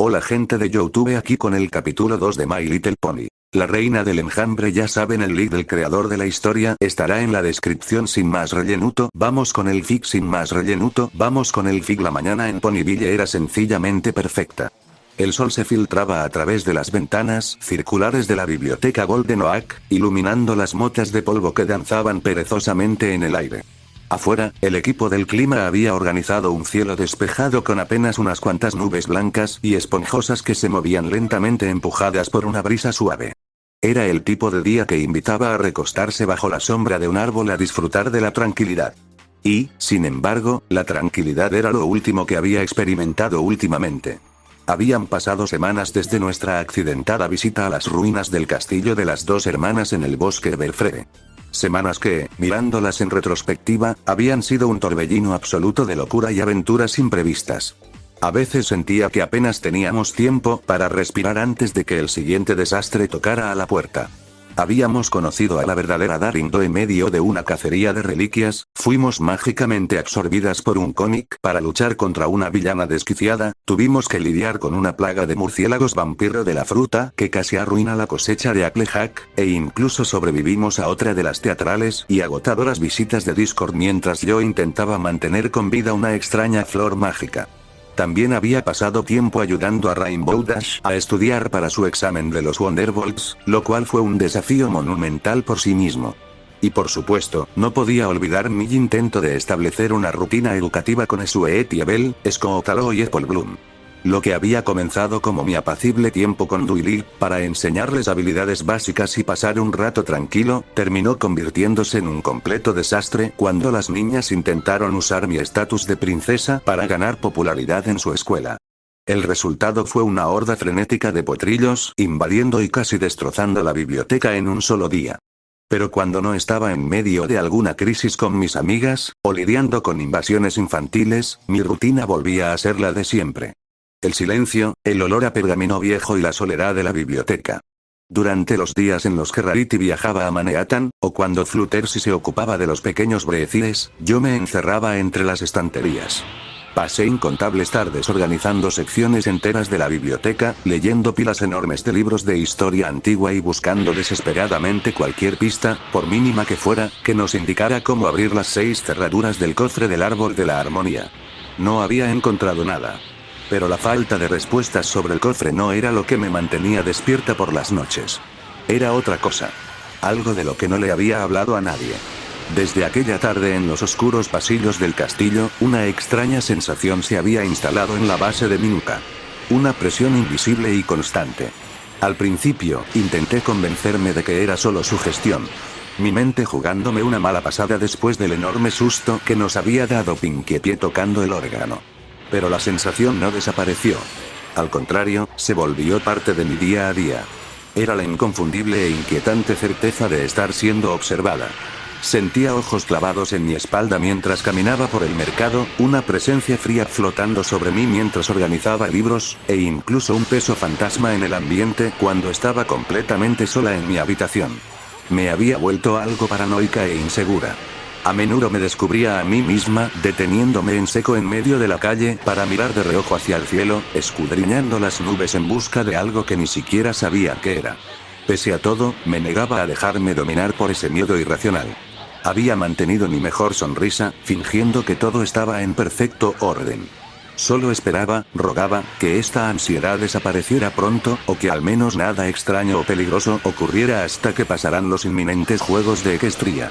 Hola gente de YouTube, aquí con el capítulo 2 de My Little Pony. La reina del enjambre, ya saben, el link del creador de la historia estará en la descripción. Sin más rellenuto, vamos con el fic. Sin más rellenuto, vamos con el fic. La mañana en Ponyville era sencillamente perfecta. El sol se filtraba a través de las ventanas circulares de la biblioteca Golden Oak, iluminando las motas de polvo que danzaban perezosamente en el aire. Afuera, el equipo del clima había organizado un cielo despejado con apenas unas cuantas nubes blancas y esponjosas que se movían lentamente empujadas por una brisa suave. Era el tipo de día que invitaba a recostarse bajo la sombra de un árbol a disfrutar de la tranquilidad. Y, sin embargo, la tranquilidad era lo último que había experimentado últimamente. Habían pasado semanas desde nuestra accidentada visita a las ruinas del castillo de las dos hermanas en el bosque Belfrede. Semanas que, mirándolas en retrospectiva, habían sido un torbellino absoluto de locura y aventuras imprevistas. A veces sentía que apenas teníamos tiempo para respirar antes de que el siguiente desastre tocara a la puerta. Habíamos conocido a la verdadera Darindo en medio de una cacería de reliquias, fuimos mágicamente absorbidas por un cómic para luchar contra una villana desquiciada, tuvimos que lidiar con una plaga de murciélagos vampiro de la fruta que casi arruina la cosecha de Applejack, e incluso sobrevivimos a otra de las teatrales y agotadoras visitas de Discord mientras yo intentaba mantener con vida una extraña flor mágica. También había pasado tiempo ayudando a Rainbow Dash a estudiar para su examen de los Wonderbolts, lo cual fue un desafío monumental por sí mismo. Y por supuesto, no podía olvidar mi intento de establecer una rutina educativa con Sweet y Abel, Scoutalo y Apple Bloom. Lo que había comenzado como mi apacible tiempo con Duily, para enseñarles habilidades básicas y pasar un rato tranquilo, terminó convirtiéndose en un completo desastre cuando las niñas intentaron usar mi estatus de princesa para ganar popularidad en su escuela. El resultado fue una horda frenética de potrillos, invadiendo y casi destrozando la biblioteca en un solo día. Pero cuando no estaba en medio de alguna crisis con mis amigas, o lidiando con invasiones infantiles, mi rutina volvía a ser la de siempre. El silencio, el olor a pergamino viejo y la soledad de la biblioteca. Durante los días en los que Rarity viajaba a Manhattan, o cuando Fluttershy se ocupaba de los pequeños Breezes, yo me encerraba entre las estanterías. Pasé incontables tardes organizando secciones enteras de la biblioteca, leyendo pilas enormes de libros de historia antigua y buscando desesperadamente cualquier pista, por mínima que fuera, que nos indicara cómo abrir las 6 cerraduras del cofre del árbol de la armonía. No había encontrado nada. Pero la falta de respuestas sobre el cofre no era lo que me mantenía despierta por las noches. Era otra cosa. Algo de lo que no le había hablado a nadie. Desde aquella tarde en los oscuros pasillos del castillo, una extraña sensación se había instalado en la base de mi nuca. Una presión invisible y constante. Al principio, intenté convencerme de que era solo sugestión. Mi mente jugándome una mala pasada después del enorme susto que nos había dado Pinkie Pie tocando el órgano. Pero la sensación no desapareció. Al contrario, se volvió parte de mi día a día. Era la inconfundible e inquietante certeza de estar siendo observada. Sentía ojos clavados en mi espalda mientras caminaba por el mercado, una presencia fría flotando sobre mí mientras organizaba libros, e incluso un peso fantasma en el ambiente cuando estaba completamente sola en mi habitación. Me había vuelto algo paranoica e insegura. A menudo me descubría a mí misma, deteniéndome en seco en medio de la calle para mirar de reojo hacia el cielo, escudriñando las nubes en busca de algo que ni siquiera sabía qué era. Pese a todo, me negaba a dejarme dominar por ese miedo irracional. Había mantenido mi mejor sonrisa, fingiendo que todo estaba en perfecto orden. Solo esperaba, rogaba, que esta ansiedad desapareciera pronto, o que al menos nada extraño o peligroso ocurriera hasta que pasaran los inminentes juegos de Equestria.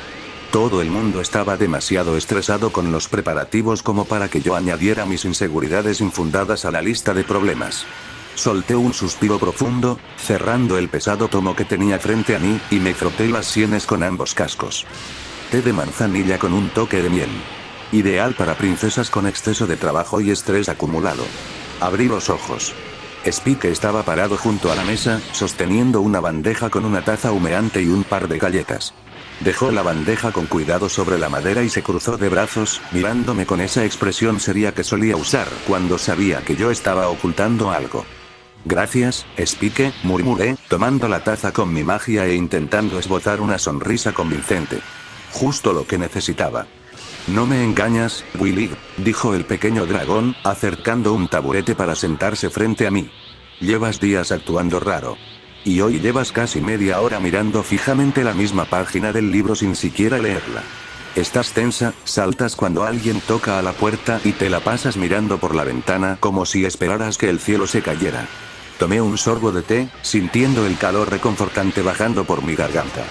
Todo el mundo estaba demasiado estresado con los preparativos como para que yo añadiera mis inseguridades infundadas a la lista de problemas. Solté un suspiro profundo, cerrando el pesado tomo que tenía frente a mí, y me froté las sienes con ambos cascos. Té de manzanilla con un toque de miel. Ideal para princesas con exceso de trabajo y estrés acumulado. Abrí los ojos. Spike estaba parado junto a la mesa, sosteniendo una bandeja con una taza humeante y un par de galletas. Dejó la bandeja con cuidado sobre la madera y se cruzó de brazos, mirándome con esa expresión seria que solía usar cuando sabía que yo estaba ocultando algo. Gracias, Spike, murmuré, tomando la taza con mi magia e intentando esbozar una sonrisa convincente. Justo lo que necesitaba. No me engañas, Willy, dijo el pequeño dragón, acercando un taburete para sentarse frente a mí. Llevas días actuando raro. Y hoy llevas casi media hora mirando fijamente la misma página del libro sin siquiera leerla. Estás tensa, saltas cuando alguien toca a la puerta y te la pasas mirando por la ventana como si esperaras que el cielo se cayera. Tomé un sorbo de té, sintiendo el calor reconfortante bajando por mi garganta.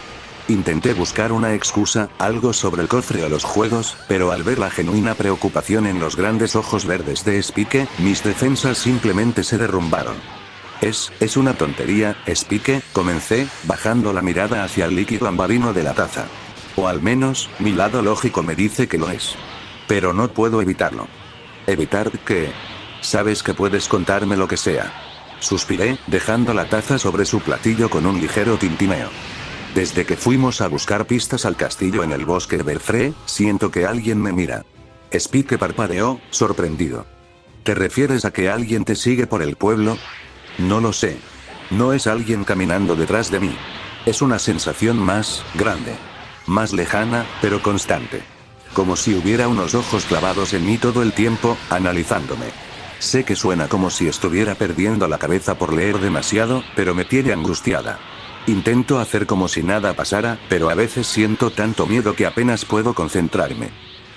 Intenté buscar una excusa, algo sobre el cofre o los juegos, pero al ver la genuina preocupación en los grandes ojos verdes de Spike, mis defensas simplemente se derrumbaron. Es una tontería, Spike, comencé, bajando la mirada hacia el líquido ambarino de la taza. O al menos, mi lado lógico me dice que lo es. Pero no puedo evitarlo. ¿Evitar qué? Sabes que puedes contarme lo que sea. Suspiré, dejando la taza sobre su platillo con un ligero tintineo. Desde que fuimos a buscar pistas al castillo en el bosque de Belfré, siento que alguien me mira. Spike parpadeó, sorprendido. ¿Te refieres a que alguien te sigue por el pueblo? No lo sé. No es alguien caminando detrás de mí. Es una sensación más grande. Más lejana, pero constante. Como si hubiera unos ojos clavados en mí todo el tiempo, analizándome. Sé que suena como si estuviera perdiendo la cabeza por leer demasiado, pero me tiene angustiada. Intento hacer como si nada pasara, pero a veces siento tanto miedo que apenas puedo concentrarme.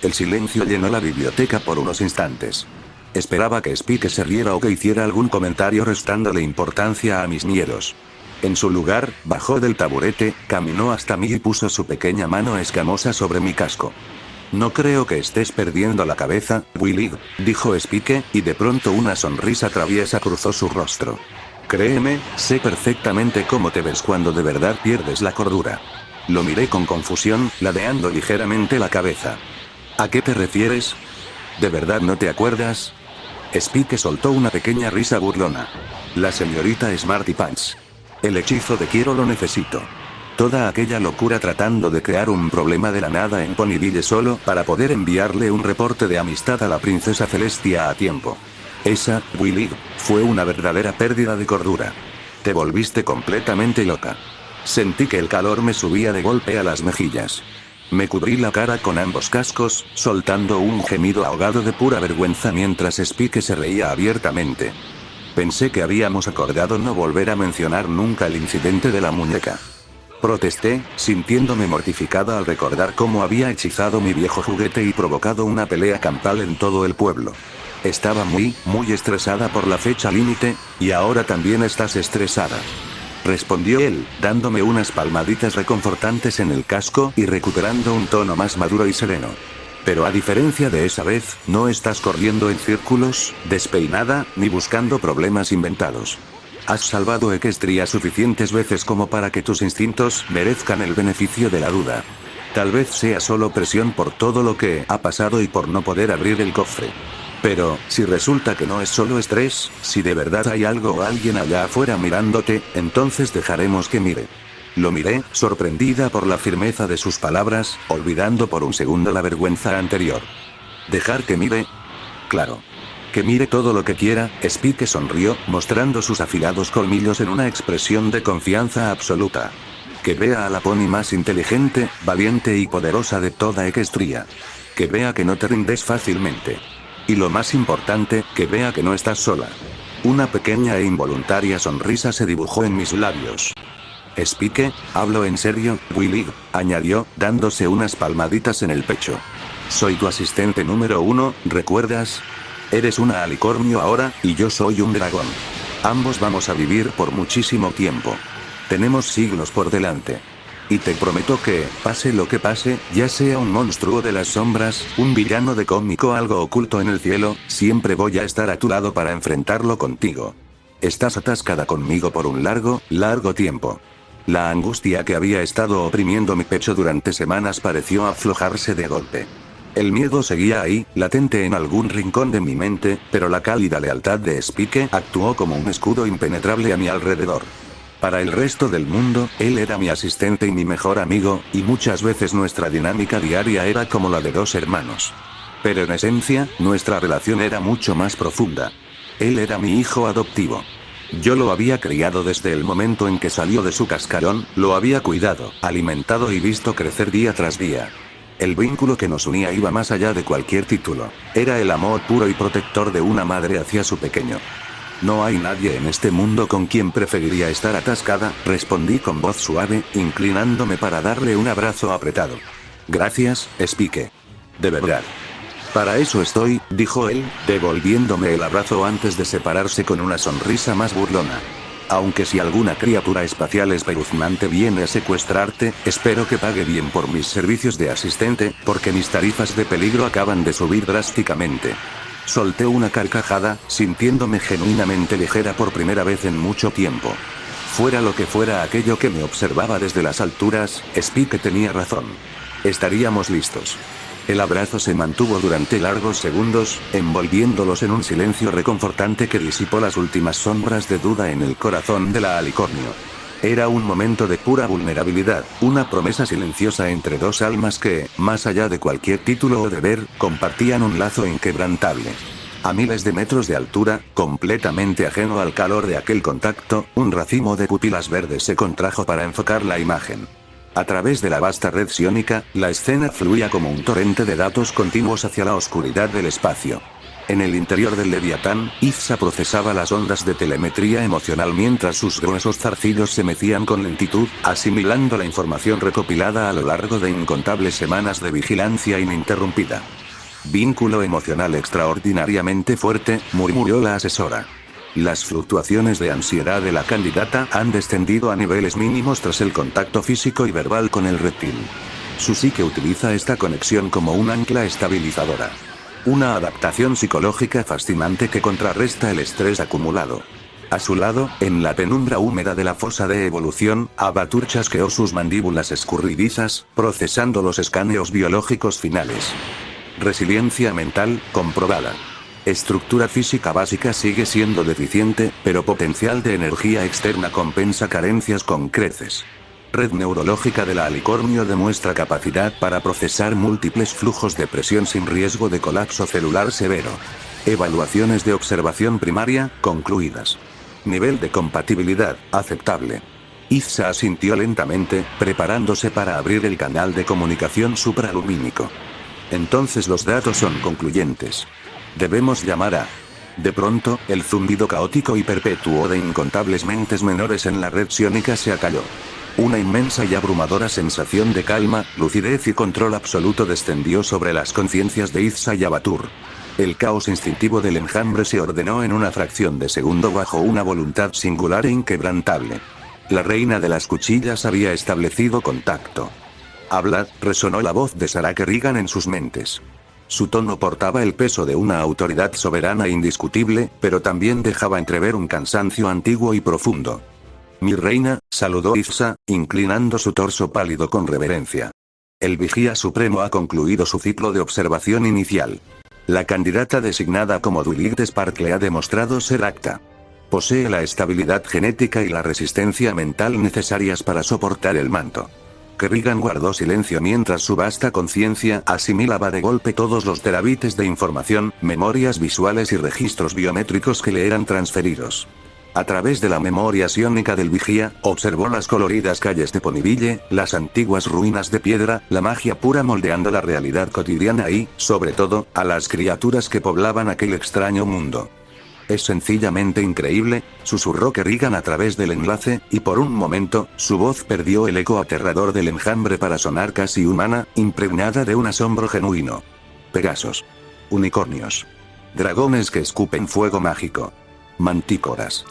El silencio llenó la biblioteca por unos instantes. Esperaba que Spike se riera o que hiciera algún comentario restándole importancia a mis miedos. En su lugar, bajó del taburete, caminó hasta mí y puso su pequeña mano escamosa sobre mi casco. No creo que estés perdiendo la cabeza, Willy, dijo Spike, y de pronto una sonrisa traviesa cruzó su rostro. Créeme, sé perfectamente cómo te ves cuando de verdad pierdes la cordura. Lo miré con confusión, ladeando ligeramente la cabeza. ¿A qué te refieres? ¿De verdad no te acuerdas? Spike soltó una pequeña risa burlona. La señorita Smarty Pants. El hechizo de quiero lo necesito. Toda aquella locura tratando de crear un problema de la nada en Ponyville solo para poder enviarle un reporte de amistad a la princesa Celestia a tiempo. Esa, Willy, fue una verdadera pérdida de cordura. Te volviste completamente loca. Sentí que el calor me subía de golpe a las mejillas. Me cubrí la cara con ambos cascos, soltando un gemido ahogado de pura vergüenza mientras Spike se reía abiertamente. Pensé que habíamos acordado no volver a mencionar nunca el incidente de la muñeca. Protesté, sintiéndome mortificada al recordar cómo había hechizado mi viejo juguete y provocado una pelea campal en todo el pueblo. Estaba muy estresada por la fecha límite, y ahora también estás estresada. Respondió él, dándome unas palmaditas reconfortantes en el casco y recuperando un tono más maduro y sereno. Pero a diferencia de esa vez, no estás corriendo en círculos, despeinada, ni buscando problemas inventados. Has salvado a Equestria suficientes veces como para que tus instintos merezcan el beneficio de la duda. Tal vez sea solo presión por todo lo que ha pasado y por no poder abrir el cofre. Pero, si resulta que no es solo estrés, si de verdad hay algo o alguien allá afuera mirándote, entonces dejaremos que mire. Lo miré, sorprendida por la firmeza de sus palabras, olvidando por un segundo la vergüenza anterior. ¿Dejar que mire? Claro. Que mire todo lo que quiera, Spike sonrió, mostrando sus afilados colmillos en una expresión de confianza absoluta. Que vea a la pony más inteligente, valiente y poderosa de toda Equestria. Que vea que no te rindes fácilmente. Y lo más importante, que vea que no estás sola. Una pequeña e involuntaria sonrisa se dibujó en mis labios. Spike, hablo en serio, Willy, añadió, dándose unas palmaditas en el pecho. Soy tu asistente número 1, ¿recuerdas? Eres una alicornio ahora, y yo soy un dragón. Ambos vamos a vivir por muchísimo tiempo. Tenemos siglos por delante. Y te prometo que, pase lo que pase, ya sea un monstruo de las sombras, un villano de cómic o algo oculto en el cielo, siempre voy a estar a tu lado para enfrentarlo contigo. Estás atascada conmigo por un largo tiempo. La angustia que había estado oprimiendo mi pecho durante semanas pareció aflojarse de golpe. El miedo seguía ahí, latente en algún rincón de mi mente, pero la cálida lealtad de Spike actuó como un escudo impenetrable a mi alrededor. Para el resto del mundo, él era mi asistente y mi mejor amigo, y muchas veces nuestra dinámica diaria era como la de dos hermanos. Pero en esencia, nuestra relación era mucho más profunda. Él era mi hijo adoptivo. Yo lo había criado desde el momento en que salió de su cascarón, lo había cuidado, alimentado y visto crecer día tras día. El vínculo que nos unía iba más allá de cualquier título. Era el amor puro y protector de una madre hacia su pequeño. No hay nadie en este mundo con quien preferiría estar atascada, respondí con voz suave, inclinándome para darle un abrazo apretado. Gracias, Spike. De verdad. Para eso estoy, dijo él, devolviéndome el abrazo antes de separarse con una sonrisa más burlona. Aunque si alguna criatura espacial espeluznante viene a secuestrarte, espero que pague bien por mis servicios de asistente, porque mis tarifas de peligro acaban de subir drásticamente. Solté una carcajada, sintiéndome genuinamente ligera por primera vez en mucho tiempo. Fuera lo que fuera aquello que me observaba desde las alturas, Spike tenía razón. Estaríamos listos. El abrazo se mantuvo durante largos segundos, envolviéndolos en un silencio reconfortante que disipó las últimas sombras de duda en el corazón de la alicornio. Era un momento de pura vulnerabilidad, una promesa silenciosa entre dos almas que, más allá de cualquier título o deber, compartían un lazo inquebrantable. A miles de metros de altura, completamente ajeno al calor de aquel contacto, un racimo de pupilas verdes se contrajo para enfocar la imagen. A través de la vasta red psiónica, la escena fluía como un torrente de datos continuos hacia la oscuridad del espacio. En el interior del Leviatán, Izsa procesaba las ondas de telemetría emocional mientras sus gruesos zarcillos se mecían con lentitud, asimilando la información recopilada a lo largo de incontables semanas de vigilancia ininterrumpida. Vínculo emocional extraordinariamente fuerte, murmuró la asesora. Las fluctuaciones de ansiedad de la candidata han descendido a niveles mínimos tras el contacto físico y verbal con el reptil. Su psique utiliza esta conexión como un ancla estabilizadora. Una adaptación psicológica fascinante que contrarresta el estrés acumulado. A su lado, en la penumbra húmeda de la fosa de evolución, Abatur chasqueó sus mandíbulas escurridizas, procesando los escaneos biológicos finales. Resiliencia mental, comprobada. Estructura física básica sigue siendo deficiente, pero potencial de energía externa compensa carencias con creces. Red neurológica de la alicornio demuestra capacidad para procesar múltiples flujos de presión sin riesgo de colapso celular severo. Evaluaciones de observación primaria, concluidas. Nivel de compatibilidad, aceptable. Izsa asintió lentamente, preparándose para abrir el canal de comunicación supralumínico. Entonces los datos son concluyentes. Debemos llamar a... De pronto, el zumbido caótico y perpetuo de incontables mentes menores en la red psiónica se acalló. Una inmensa y abrumadora sensación de calma, lucidez y control absoluto descendió sobre las conciencias de Izsa y Abatur. El caos instintivo del enjambre se ordenó en una fracción de segundo bajo una voluntad singular e inquebrantable. La reina de las cuchillas había establecido contacto. «Hablad», resonó la voz de Sarah Kerrigan en sus mentes. Su tono portaba el peso de una autoridad soberana e indiscutible, pero también dejaba entrever un cansancio antiguo y profundo. «Mi reina», saludó Izsa, inclinando su torso pálido con reverencia. El vigía supremo ha concluido su ciclo de observación inicial. La candidata designada como Dulig de Sparkle ha demostrado ser apta. Posee la estabilidad genética y la resistencia mental necesarias para soportar el manto. Kerrigan guardó silencio mientras su vasta conciencia asimilaba de golpe todos los terabytes de información, memorias visuales y registros biométricos que le eran transferidos. A través de la memoria psiónica del vigía, observó las coloridas calles de Ponyville, las antiguas ruinas de piedra, la magia pura moldeando la realidad cotidiana y, sobre todo, a las criaturas que poblaban aquel extraño mundo. «Es sencillamente increíble», susurró Kerrigan a través del enlace, y por un momento, su voz perdió el eco aterrador del enjambre para sonar casi humana, impregnada de un asombro genuino. «Pegasos. Unicornios. Dragones que escupen fuego mágico. Mantícoras.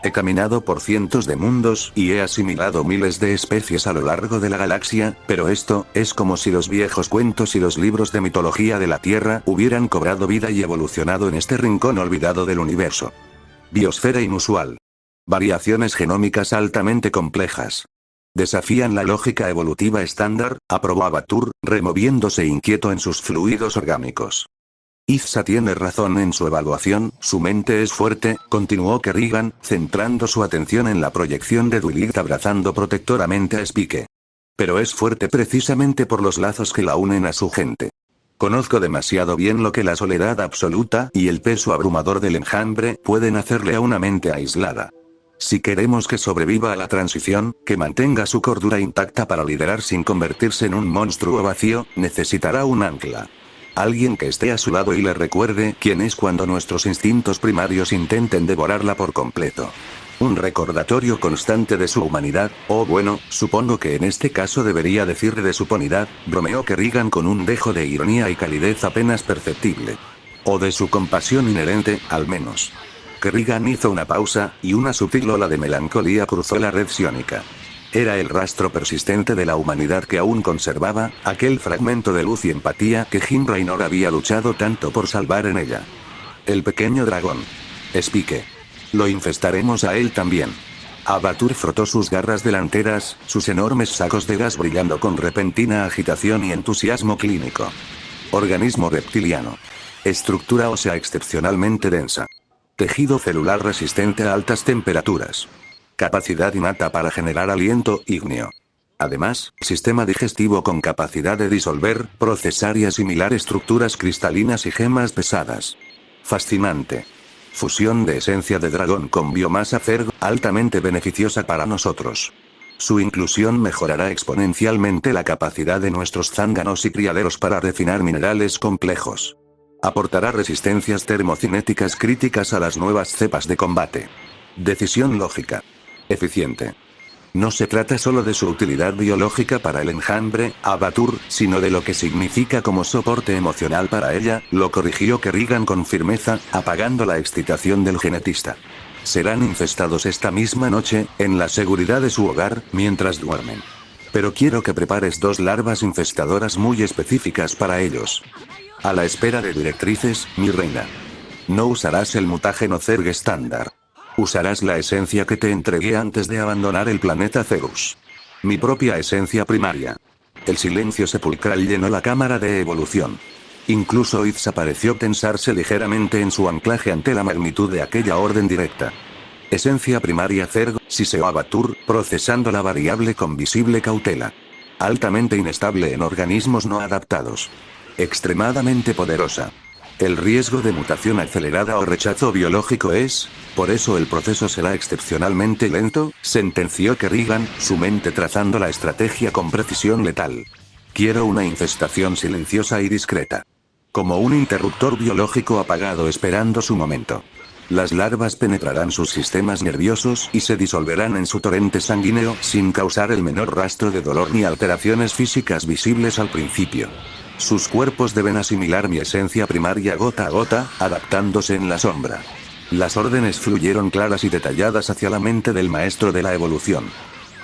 He caminado por cientos de mundos y he asimilado miles de especies a lo largo de la galaxia, pero esto, es como si los viejos cuentos y los libros de mitología de la Tierra hubieran cobrado vida y evolucionado en este rincón olvidado del universo. Biosfera inusual. Variaciones genómicas altamente complejas. Desafían la lógica evolutiva estándar», aprobó Abatur, removiéndose inquieto en sus fluidos orgánicos. «Izsa tiene razón en su evaluación, su mente es fuerte», continuó Kerrigan, centrando su atención en la proyección de Dulig abrazando protectoramente a Spike. «Pero es fuerte precisamente por los lazos que la unen a su gente. Conozco demasiado bien lo que la soledad absoluta y el peso abrumador del enjambre pueden hacerle a una mente aislada. Si queremos que sobreviva a la transición, que mantenga su cordura intacta para liderar sin convertirse en un monstruo vacío, necesitará un ancla. Alguien que esté a su lado y le recuerde quién es cuando nuestros instintos primarios intenten devorarla por completo. Un recordatorio constante de su humanidad, o bueno, supongo que en este caso debería decir de su ponidad, bromeó Kerrigan con un dejo de ironía y calidez apenas perceptible. O de su compasión inherente, al menos. Kerrigan hizo una pausa, y una sutil ola de melancolía cruzó la red psiónica. Era el rastro persistente de la humanidad que aún conservaba, aquel fragmento de luz y empatía que Jim Raynor había luchado tanto por salvar en ella. El pequeño dragón. Espique. Lo infestaremos a él también. Abatur frotó sus garras delanteras, sus enormes sacos de gas brillando con repentina agitación y entusiasmo clínico. Organismo reptiliano. Estructura ósea excepcionalmente densa. Tejido celular resistente a altas temperaturas. Capacidad innata para generar aliento ígneo. Además, sistema digestivo con capacidad de disolver, procesar y asimilar estructuras cristalinas y gemas pesadas. Fascinante. Fusión de esencia de dragón con biomasa Zerg, altamente beneficiosa para nosotros. Su inclusión mejorará exponencialmente la capacidad de nuestros zánganos y criaderos para refinar minerales complejos. Aportará resistencias termocinéticas críticas a las nuevas cepas de combate. Decisión lógica. Eficiente. No se trata solo de su utilidad biológica para el enjambre, Abatur, sino de lo que significa como soporte emocional para ella, lo corrigió Kerrigan con firmeza, apagando la excitación del genetista. Serán infestados esta misma noche, en la seguridad de su hogar, mientras duermen. Pero quiero que prepares 2 larvas infestadoras muy específicas para ellos. A la espera de directrices, mi reina. No usarás el mutágeno Zerg estándar. Usarás la esencia que te entregué antes de abandonar el planeta Cerus. Mi propia esencia primaria. El silencio sepulcral llenó la cámara de evolución. Incluso Izza pareció tensarse ligeramente en su anclaje ante la magnitud de aquella orden directa. Esencia primaria Zerg, siseó Abatur, procesando la variable con visible cautela. Altamente inestable en organismos no adaptados. Extremadamente poderosa. El riesgo de mutación acelerada o rechazo biológico es, por eso el proceso será excepcionalmente lento, sentenció Kerrigan, su mente trazando la estrategia con precisión letal. Quiero una infestación silenciosa y discreta. Como un interruptor biológico apagado esperando su momento. Las larvas penetrarán sus sistemas nerviosos y se disolverán en su torrente sanguíneo sin causar el menor rastro de dolor ni alteraciones físicas visibles al principio. Sus cuerpos deben asimilar mi esencia primaria gota a gota, adaptándose en la sombra. Las órdenes fluyeron claras y detalladas hacia la mente del maestro de la evolución.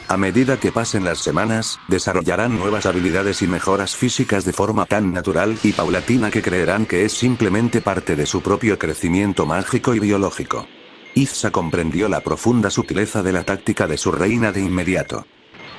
A medida que pasen las semanas, desarrollarán nuevas habilidades y mejoras físicas de forma tan natural y paulatina que creerán que es simplemente parte de su propio crecimiento mágico y biológico. Izza comprendió la profunda sutileza de la táctica de su reina de inmediato.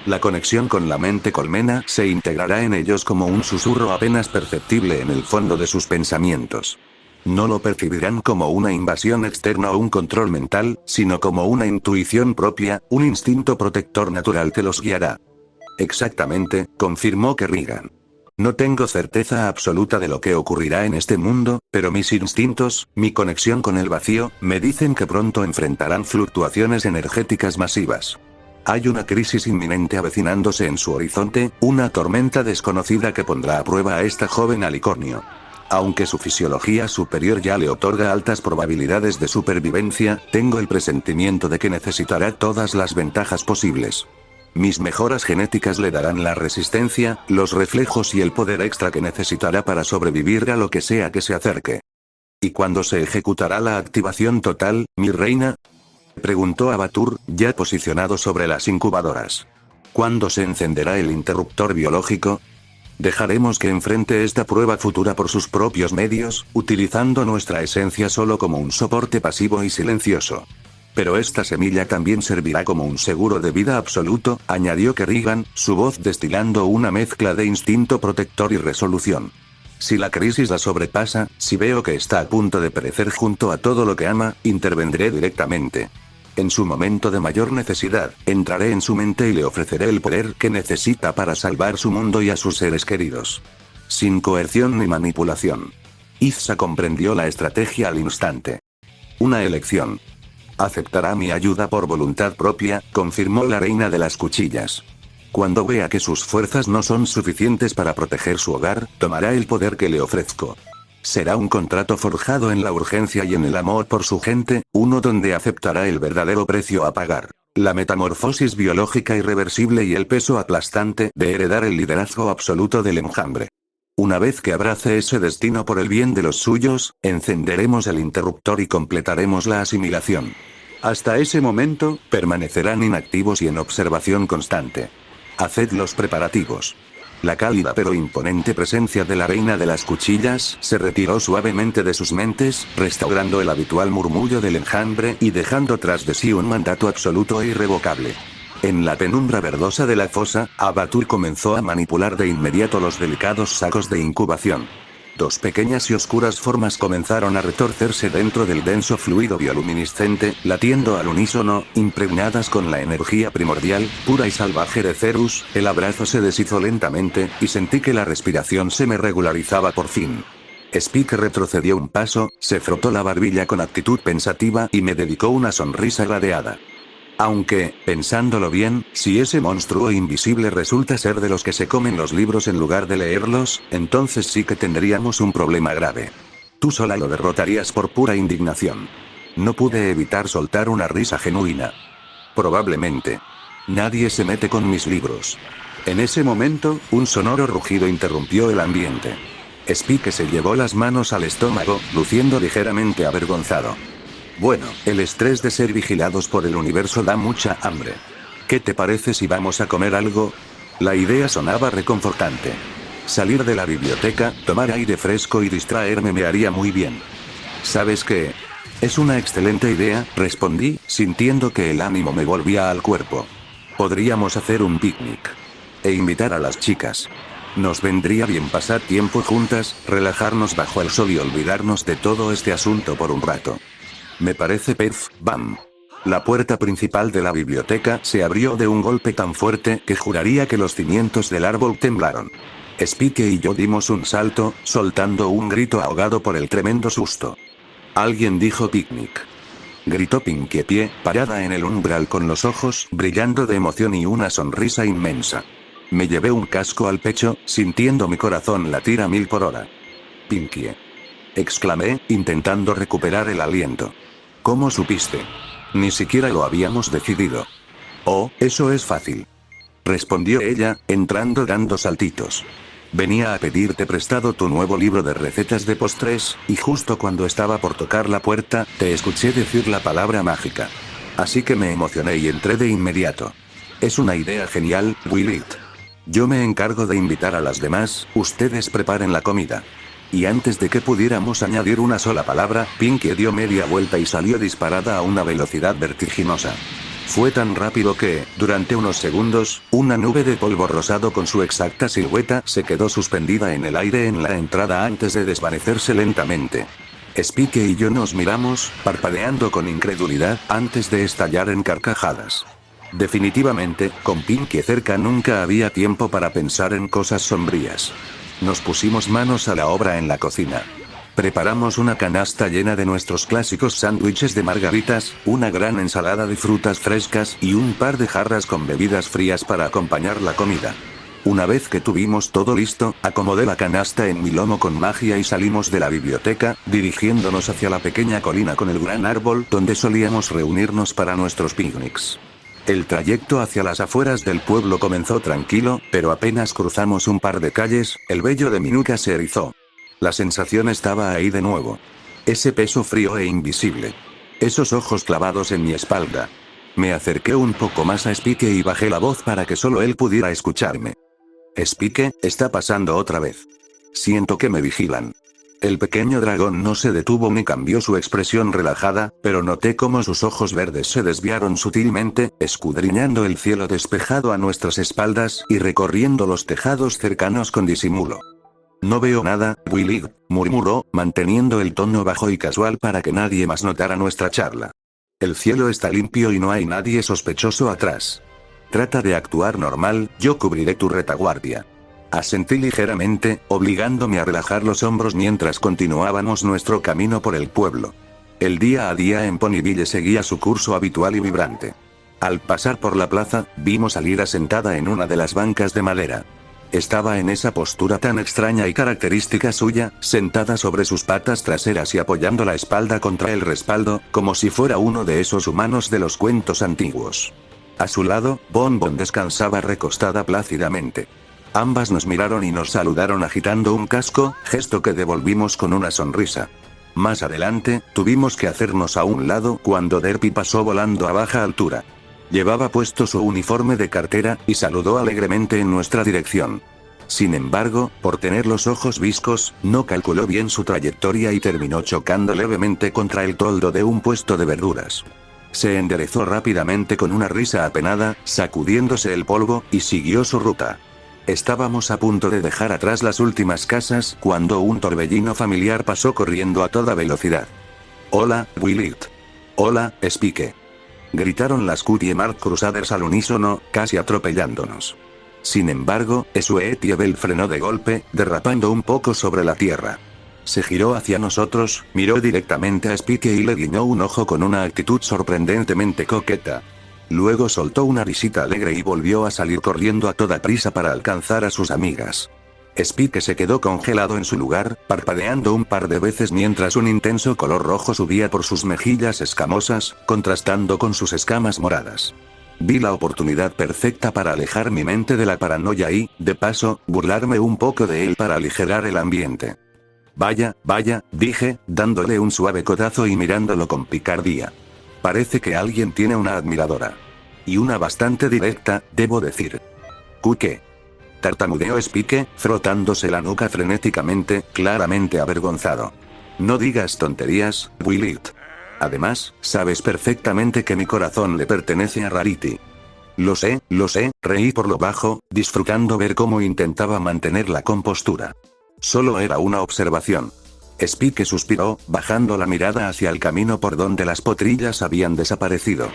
La conexión con la mente colmena se integrará en ellos como un susurro apenas perceptible en el fondo de sus pensamientos. No lo percibirán como una invasión externa o un control mental, sino como una intuición propia, un instinto protector natural que los guiará. Exactamente, confirmó Kerrigan. No tengo certeza absoluta de lo que ocurrirá en este mundo, pero mis instintos, mi conexión con el vacío, me dicen que pronto enfrentarán fluctuaciones energéticas masivas. Hay una crisis inminente avecinándose en su horizonte, una tormenta desconocida que pondrá a prueba a esta joven alicornio. Aunque su fisiología superior ya le otorga altas probabilidades de supervivencia, tengo el presentimiento de que necesitará todas las ventajas posibles. Mis mejoras genéticas le darán la resistencia, los reflejos y el poder extra que necesitará para sobrevivir a lo que sea que se acerque. ¿Y cuándo se ejecutará la activación total, mi reina?, preguntó Abatur, ya posicionado sobre las incubadoras. ¿Cuándo se encenderá el interruptor biológico? Dejaremos que enfrente esta prueba futura por sus propios medios, utilizando nuestra esencia solo como un soporte pasivo y silencioso. Pero esta semilla también servirá como un seguro de vida absoluto, añadió Kerrigan, su voz destilando una mezcla de instinto protector y resolución. Si la crisis la sobrepasa, si veo que está a punto de perecer junto a todo lo que ama, intervendré directamente. En su momento de mayor necesidad, entraré en su mente y le ofreceré el poder que necesita para salvar su mundo y a sus seres queridos. Sin coerción ni manipulación. Izza comprendió la estrategia al instante. Una elección. Aceptará mi ayuda por voluntad propia, confirmó la reina de las cuchillas. Cuando vea que sus fuerzas no son suficientes para proteger su hogar, tomará el poder que le ofrezco. Será un contrato forjado en la urgencia y en el amor por su gente, uno donde aceptará el verdadero precio a pagar. La metamorfosis biológica irreversible y el peso aplastante de heredar el liderazgo absoluto del enjambre. Una vez que abrace ese destino por el bien de los suyos, encenderemos el interruptor y completaremos la asimilación. Hasta ese momento, permanecerán inactivos y en observación constante. Haced los preparativos. La cálida pero imponente presencia de la reina de las cuchillas se retiró suavemente de sus mentes, restaurando el habitual murmullo del enjambre y dejando tras de sí un mandato absoluto e irrevocable. En la penumbra verdosa de la fosa, Abatur comenzó a manipular de inmediato los delicados sacos de incubación. Dos pequeñas y oscuras formas comenzaron a retorcerse dentro del denso fluido bioluminiscente, latiendo al unísono, impregnadas con la energía primordial, pura y salvaje de Cerus. El abrazo se deshizo lentamente, y sentí que la respiración se me regularizaba por fin. Spike retrocedió un paso, se frotó la barbilla con actitud pensativa y me dedicó una sonrisa gradeada. Aunque, pensándolo bien, si ese monstruo invisible resulta ser de los que se comen los libros en lugar de leerlos, entonces sí que tendríamos un problema grave. Tú sola lo derrotarías por pura indignación. No pude evitar soltar una risa genuina. Probablemente. Nadie se mete con mis libros. En ese momento, un sonoro rugido interrumpió el ambiente. Spike se llevó las manos al estómago, luciendo ligeramente avergonzado. Bueno, el estrés de ser vigilados por el universo da mucha hambre. ¿Qué te parece si vamos a comer algo? La idea sonaba reconfortante. Salir de la biblioteca, tomar aire fresco y distraerme me haría muy bien. ¿Sabes qué? Es una excelente idea, respondí, sintiendo que el ánimo me volvía al cuerpo. Podríamos hacer un picnic. E invitar a las chicas. Nos vendría bien pasar tiempo juntas, relajarnos bajo el sol y olvidarnos de todo este asunto por un rato. Me parece bam. La puerta principal de la biblioteca se abrió de un golpe tan fuerte que juraría que los cimientos del árbol temblaron. Spike y yo dimos un salto, soltando un grito ahogado por el tremendo susto. Alguien dijo picnic. Gritó Pinkie, parada en el umbral con los ojos brillando de emoción y una sonrisa inmensa. Me llevé un casco al pecho, sintiendo mi corazón latir a 1000 por hora. Pinkie. Exclamé, intentando recuperar el aliento. ¿Cómo supiste? Ni siquiera lo habíamos decidido. Oh, eso es fácil. Respondió ella, entrando dando saltitos. Venía a pedirte prestado tu nuevo libro de recetas de postres, y justo cuando estaba por tocar la puerta, te escuché decir la palabra mágica. Así que me emocioné y entré de inmediato. Es una idea genial, Willit. Yo me encargo de invitar a las demás, ustedes preparen la comida. Y antes de que pudiéramos añadir una sola palabra, Pinkie dio media vuelta y salió disparada a una velocidad vertiginosa. Fue tan rápido que, durante unos segundos, una nube de polvo rosado con su exacta silueta se quedó suspendida en el aire en la entrada antes de desvanecerse lentamente. Spike y yo nos miramos, parpadeando con incredulidad, antes de estallar en carcajadas. Definitivamente, con Pinkie cerca nunca había tiempo para pensar en cosas sombrías. Nos pusimos manos a la obra en la cocina. Preparamos una canasta llena de nuestros clásicos sándwiches de margaritas, una gran ensalada de frutas frescas y un par de jarras con bebidas frías para acompañar la comida. Una vez que tuvimos todo listo, acomodé la canasta en mi lomo con magia y salimos de la biblioteca, dirigiéndonos hacia la pequeña colina con el gran árbol donde solíamos reunirnos para nuestros picnics. El trayecto hacia las afueras del pueblo comenzó tranquilo, pero apenas cruzamos un par de calles, el vello de mi nuca se erizó. La sensación estaba ahí de nuevo. Ese peso frío e invisible. Esos ojos clavados en mi espalda. Me acerqué un poco más a Spike y bajé la voz para que solo él pudiera escucharme. Spike, está pasando otra vez. Siento que me vigilan. El pequeño dragón no se detuvo ni cambió su expresión relajada, pero noté cómo sus ojos verdes se desviaron sutilmente, escudriñando el cielo despejado a nuestras espaldas y recorriendo los tejados cercanos con disimulo. No veo nada, Willy, murmuró, manteniendo el tono bajo y casual para que nadie más notara nuestra charla. El cielo está limpio y no hay nadie sospechoso atrás. Trata de actuar normal, yo cubriré tu retaguardia. Asentí ligeramente, obligándome a relajar los hombros mientras continuábamos nuestro camino por el pueblo. El día a día en Ponyville seguía su curso habitual y vibrante. Al pasar por la plaza, vimos a Lyra sentada en una de las bancas de madera. Estaba en esa postura tan extraña y característica suya, sentada sobre sus patas traseras y apoyando la espalda contra el respaldo, como si fuera uno de esos humanos de los cuentos antiguos. A su lado, Bon Bon descansaba recostada plácidamente. Ambas nos miraron y nos saludaron agitando un casco, gesto que devolvimos con una sonrisa. Más adelante, tuvimos que hacernos a un lado cuando Derpy pasó volando a baja altura. Llevaba puesto su uniforme de cartera, y saludó alegremente en nuestra dirección. Sin embargo, por tener los ojos viscos, no calculó bien su trayectoria y terminó chocando levemente contra el toldo de un puesto de verduras. Se enderezó rápidamente con una risa apenada, sacudiéndose el polvo, y siguió su ruta. Estábamos a punto de dejar atrás las últimas casas cuando un torbellino familiar pasó corriendo a toda velocidad. «Hola, Willett». «Hola, Spike», gritaron las Cutie Mark Crusaders al unísono, casi atropellándonos. Sin embargo, Sweet y Abel frenó de golpe, derrapando un poco sobre la tierra. Se giró hacia nosotros, miró directamente a Spike y le guiñó un ojo con una actitud sorprendentemente coqueta. Luego soltó una risita alegre y volvió a salir corriendo a toda prisa para alcanzar a sus amigas. Spike se quedó congelado en su lugar, parpadeando un par de veces mientras un intenso color rojo subía por sus mejillas escamosas, contrastando con sus escamas moradas. Vi la oportunidad perfecta para alejar mi mente de la paranoia y, de paso, burlarme un poco de él para aligerar el ambiente. «Vaya, vaya», dije, dándole un suave codazo y mirándolo con picardía. «Parece que alguien tiene una admiradora. Y una bastante directa, debo decir». «¿Qué?», tartamudeó Spike, frotándose la nuca frenéticamente, claramente avergonzado. «No digas tonterías, Willett. Además, sabes perfectamente que mi corazón le pertenece a Rarity». Lo sé, reí por lo bajo, disfrutando ver cómo intentaba mantener la compostura. Solo era una observación. Spike suspiró, bajando la mirada hacia el camino por donde las potrillas habían desaparecido.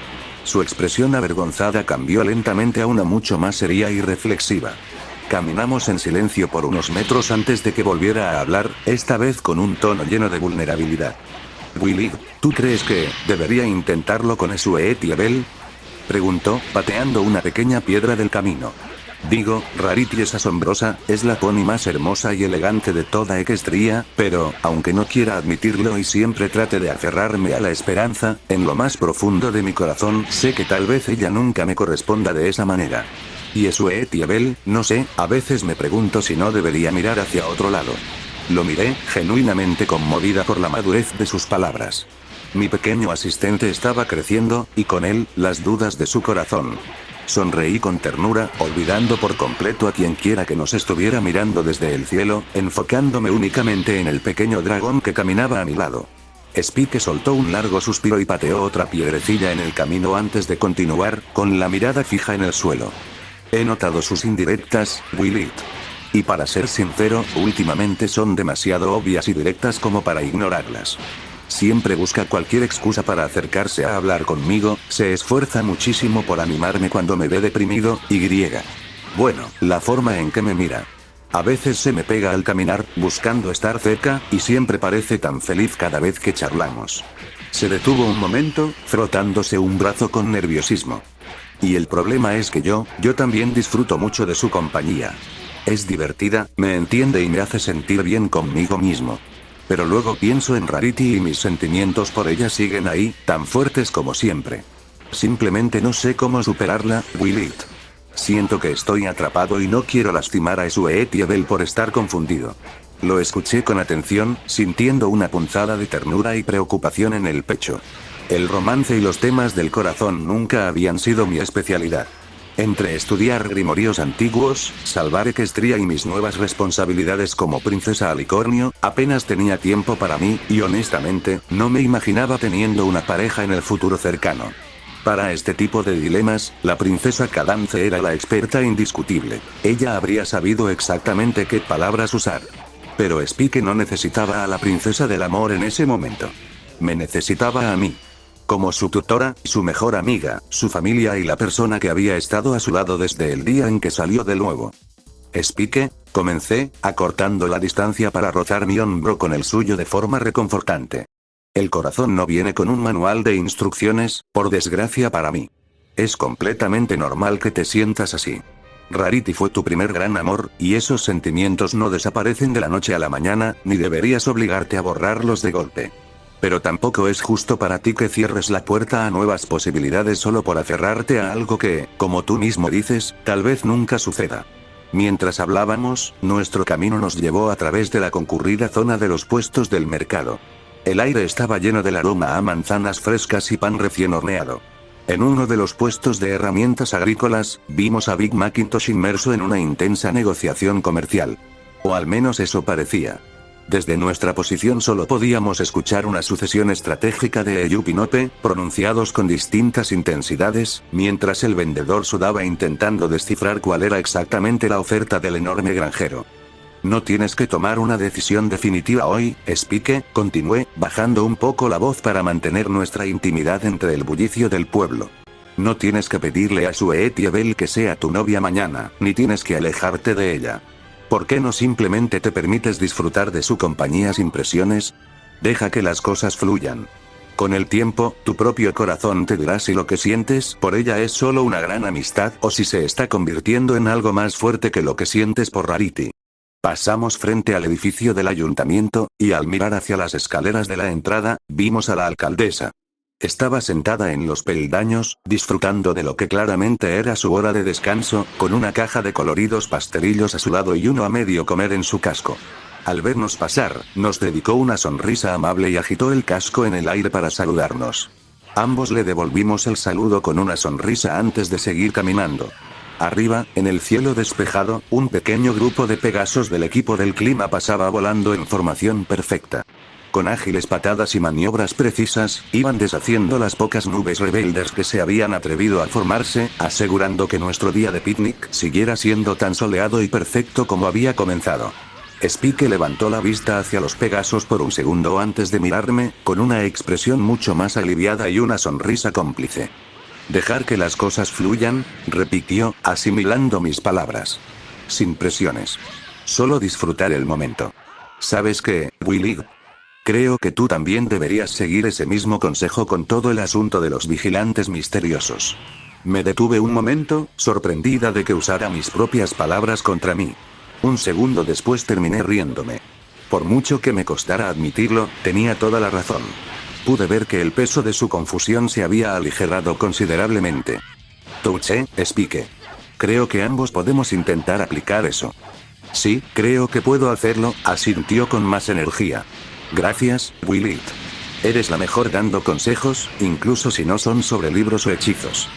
Su expresión avergonzada cambió lentamente a una mucho más seria y reflexiva. Caminamos en silencio por unos metros antes de que volviera a hablar, esta vez con un tono lleno de vulnerabilidad. «Willy, ¿tú crees que debería intentarlo con Sweet y Abel?», preguntó, pateando una pequeña piedra del camino. «Digo, Rarity es asombrosa, es la pony más hermosa y elegante de toda Equestria, pero, aunque no quiera admitirlo y siempre trate de aferrarme a la esperanza, en lo más profundo de mi corazón sé que tal vez ella nunca me corresponda de esa manera. Y Sweet y Abel, no sé, a veces me pregunto si no debería mirar hacia otro lado». Lo miré, genuinamente conmovida por la madurez de sus palabras. Mi pequeño asistente estaba creciendo, y con él, las dudas de su corazón. Sonreí con ternura, olvidando por completo a quien quiera que nos estuviera mirando desde el cielo, enfocándome únicamente en el pequeño dragón que caminaba a mi lado. Spike soltó un largo suspiro y pateó otra piedrecilla en el camino antes de continuar, con la mirada fija en el suelo. «He notado sus indirectas, Willett. Y para ser sincero, últimamente son demasiado obvias y directas como para ignorarlas. Siempre busca cualquier excusa para acercarse a hablar conmigo, se esfuerza muchísimo por animarme cuando me ve deprimido, y bueno, la forma en que me mira. A veces se me pega al caminar, buscando estar cerca, y siempre parece tan feliz cada vez que charlamos». Se detuvo un momento, frotándose un brazo con nerviosismo. «Y el problema es que yo también disfruto mucho de su compañía. Es divertida, me entiende y me hace sentir bien conmigo mismo. Pero luego pienso en Rarity y mis sentimientos por ella siguen ahí, tan fuertes como siempre. Simplemente no sé cómo superarla, Willett. Siento que estoy atrapado y no quiero lastimar a Sweet y Abel por estar confundido». Lo escuché con atención, sintiendo una punzada de ternura y preocupación en el pecho. El romance y los temas del corazón nunca habían sido mi especialidad. Entre estudiar grimorios antiguos, salvar Equestria y mis nuevas responsabilidades como princesa alicornio, apenas tenía tiempo para mí, y honestamente, no me imaginaba teniendo una pareja en el futuro cercano. Para este tipo de dilemas, la princesa Cadance era la experta indiscutible. Ella habría sabido exactamente qué palabras usar. Pero Spike no necesitaba a la princesa del amor en ese momento. Me necesitaba a mí. Como su tutora, su mejor amiga, su familia y la persona que había estado a su lado desde el día en que salió de nuevo. «Spike», comencé, acortando la distancia para rozar mi hombro con el suyo de forma reconfortante. «El corazón no viene con un manual de instrucciones, por desgracia para mí. Es completamente normal que te sientas así. Rarity fue tu primer gran amor, y esos sentimientos no desaparecen de la noche a la mañana, ni deberías obligarte a borrarlos de golpe. Pero tampoco es justo para ti que cierres la puerta a nuevas posibilidades solo por aferrarte a algo que, como tú mismo dices, tal vez nunca suceda. Mientras hablábamos, nuestro camino nos llevó a través de la concurrida zona de los puestos del mercado. El aire estaba lleno del aroma a manzanas frescas y pan recién horneado. En uno de los puestos de herramientas agrícolas, vimos a Big Macintosh inmerso en una intensa negociación comercial. O al menos eso parecía. Desde nuestra posición solo podíamos escuchar una sucesión estratégica de eyupinope, pronunciados con distintas intensidades, mientras el vendedor sudaba intentando descifrar cuál era exactamente la oferta del enorme granjero. No tienes que tomar una decisión definitiva hoy, Spike, continué, bajando un poco la voz para mantener nuestra intimidad entre el bullicio del pueblo. No tienes que pedirle a Sue Etiebel que sea tu novia mañana, ni tienes que alejarte de ella. ¿Por qué no simplemente te permites disfrutar de su compañía sin presiones? Deja que las cosas fluyan. Con el tiempo, tu propio corazón te dirá si lo que sientes por ella es solo una gran amistad o si se está convirtiendo en algo más fuerte que lo que sientes por Rarity. Pasamos frente al edificio del ayuntamiento, y al mirar hacia las escaleras de la entrada, vimos a la alcaldesa. Estaba sentada en los peldaños, disfrutando de lo que claramente era su hora de descanso, con una caja de coloridos pastelillos a su lado y uno a medio comer en su casco. Al vernos pasar, nos dedicó una sonrisa amable y agitó el casco en el aire para saludarnos. Ambos le devolvimos el saludo con una sonrisa antes de seguir caminando. Arriba, en el cielo despejado, un pequeño grupo de pegasos del equipo del clima pasaba volando en formación perfecta. Con ágiles patadas y maniobras precisas, iban deshaciendo las pocas nubes rebeldes que se habían atrevido a formarse, asegurando que nuestro día de picnic siguiera siendo tan soleado y perfecto como había comenzado. Spike levantó la vista hacia los pegasos por un segundo antes de mirarme, con una expresión mucho más aliviada y una sonrisa cómplice. Dejar que las cosas fluyan, repitió, asimilando mis palabras. Sin presiones. Solo disfrutar el momento. ¿Sabes qué, Willy? Creo que tú también deberías seguir ese mismo consejo con todo el asunto de los vigilantes misteriosos. Me detuve un momento, sorprendida de que usara mis propias palabras contra mí. Un segundo después terminé riéndome. Por mucho que me costara admitirlo, tenía toda la razón. Pude ver que el peso de su confusión se había aligerado considerablemente. Touché, Spike. Creo que ambos podemos intentar aplicar eso. Sí, creo que puedo hacerlo, asintió con más energía. Gracias, Willy. Eres la mejor dando consejos, incluso si no son sobre libros o hechizos.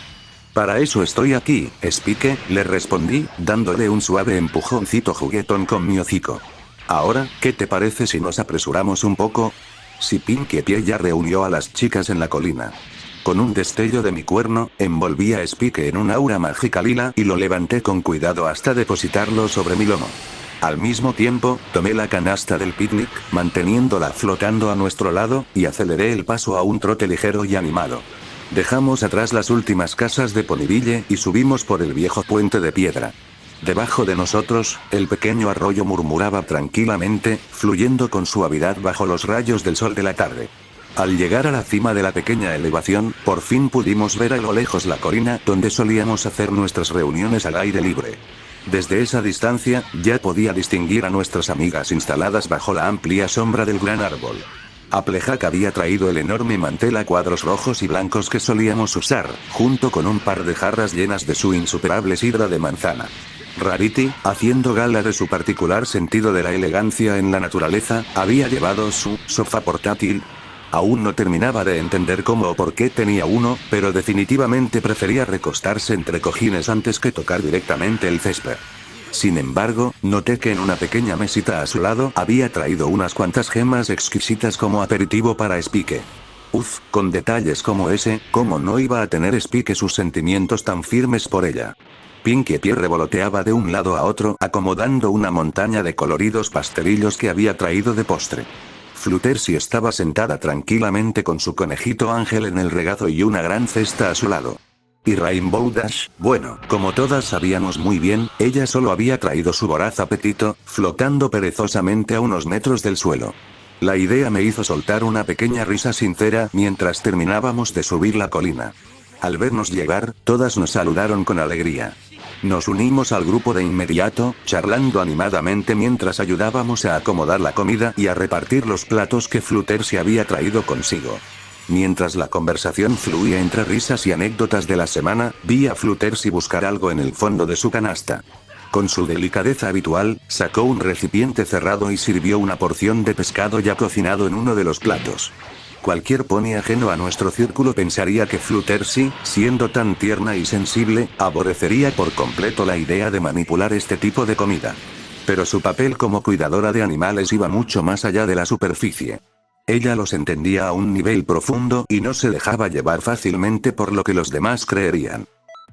Para eso estoy aquí, Spike, le respondí, dándole un suave empujoncito juguetón con mi hocico. Ahora, ¿qué te parece si nos apresuramos un poco? Si Pinkie Pie ya reunió a las chicas en la colina. Con un destello de mi cuerno, envolví a Spike en un aura mágica lila y lo levanté con cuidado hasta depositarlo sobre mi lomo. Al mismo tiempo, tomé la canasta del picnic, manteniéndola flotando a nuestro lado, y aceleré el paso a un trote ligero y animado. Dejamos atrás las últimas casas de Ponyville y subimos por el viejo puente de piedra. Debajo de nosotros, el pequeño arroyo murmuraba tranquilamente, fluyendo con suavidad bajo los rayos del sol de la tarde. Al llegar a la cima de la pequeña elevación, por fin pudimos ver a lo lejos la colina donde solíamos hacer nuestras reuniones al aire libre. Desde esa distancia, ya podía distinguir a nuestras amigas instaladas bajo la amplia sombra del gran árbol. Applejack había traído el enorme mantel a cuadros rojos y blancos que solíamos usar, junto con un par de jarras llenas de su insuperable sidra de manzana. Rarity, haciendo gala de su particular sentido de la elegancia en la naturaleza, había llevado su sofá portátil. Aún no terminaba de entender cómo o por qué tenía uno, pero definitivamente prefería recostarse entre cojines antes que tocar directamente el césped. Sin embargo, noté que en una pequeña mesita a su lado había traído unas cuantas gemas exquisitas como aperitivo para Spike. Uf, con detalles como ese, ¿cómo no iba a tener Spike sus sentimientos tan firmes por ella? Pinkie Pie revoloteaba de un lado a otro, acomodando una montaña de coloridos pastelillos que había traído de postre. Fluttershy estaba sentada tranquilamente con su conejito Ángel en el regazo y una gran cesta a su lado. Y Rainbow Dash, bueno, como todas sabíamos muy bien, ella solo había traído su voraz apetito, flotando perezosamente a unos metros del suelo. La idea me hizo soltar una pequeña risa sincera mientras terminábamos de subir la colina. Al vernos llegar, todas nos saludaron con alegría. Nos unimos al grupo de inmediato, charlando animadamente mientras ayudábamos a acomodar la comida y a repartir los platos que Fluttershy había traído consigo. Mientras la conversación fluía entre risas y anécdotas de la semana, vi a Fluttershy buscar algo en el fondo de su canasta. Con su delicadeza habitual, sacó un recipiente cerrado y sirvió una porción de pescado ya cocinado en uno de los platos. Cualquier pony ajeno a nuestro círculo pensaría que Fluttershy, siendo tan tierna y sensible, aborrecería por completo la idea de manipular este tipo de comida. Pero su papel como cuidadora de animales iba mucho más allá de la superficie. Ella los entendía a un nivel profundo y no se dejaba llevar fácilmente por lo que los demás creerían.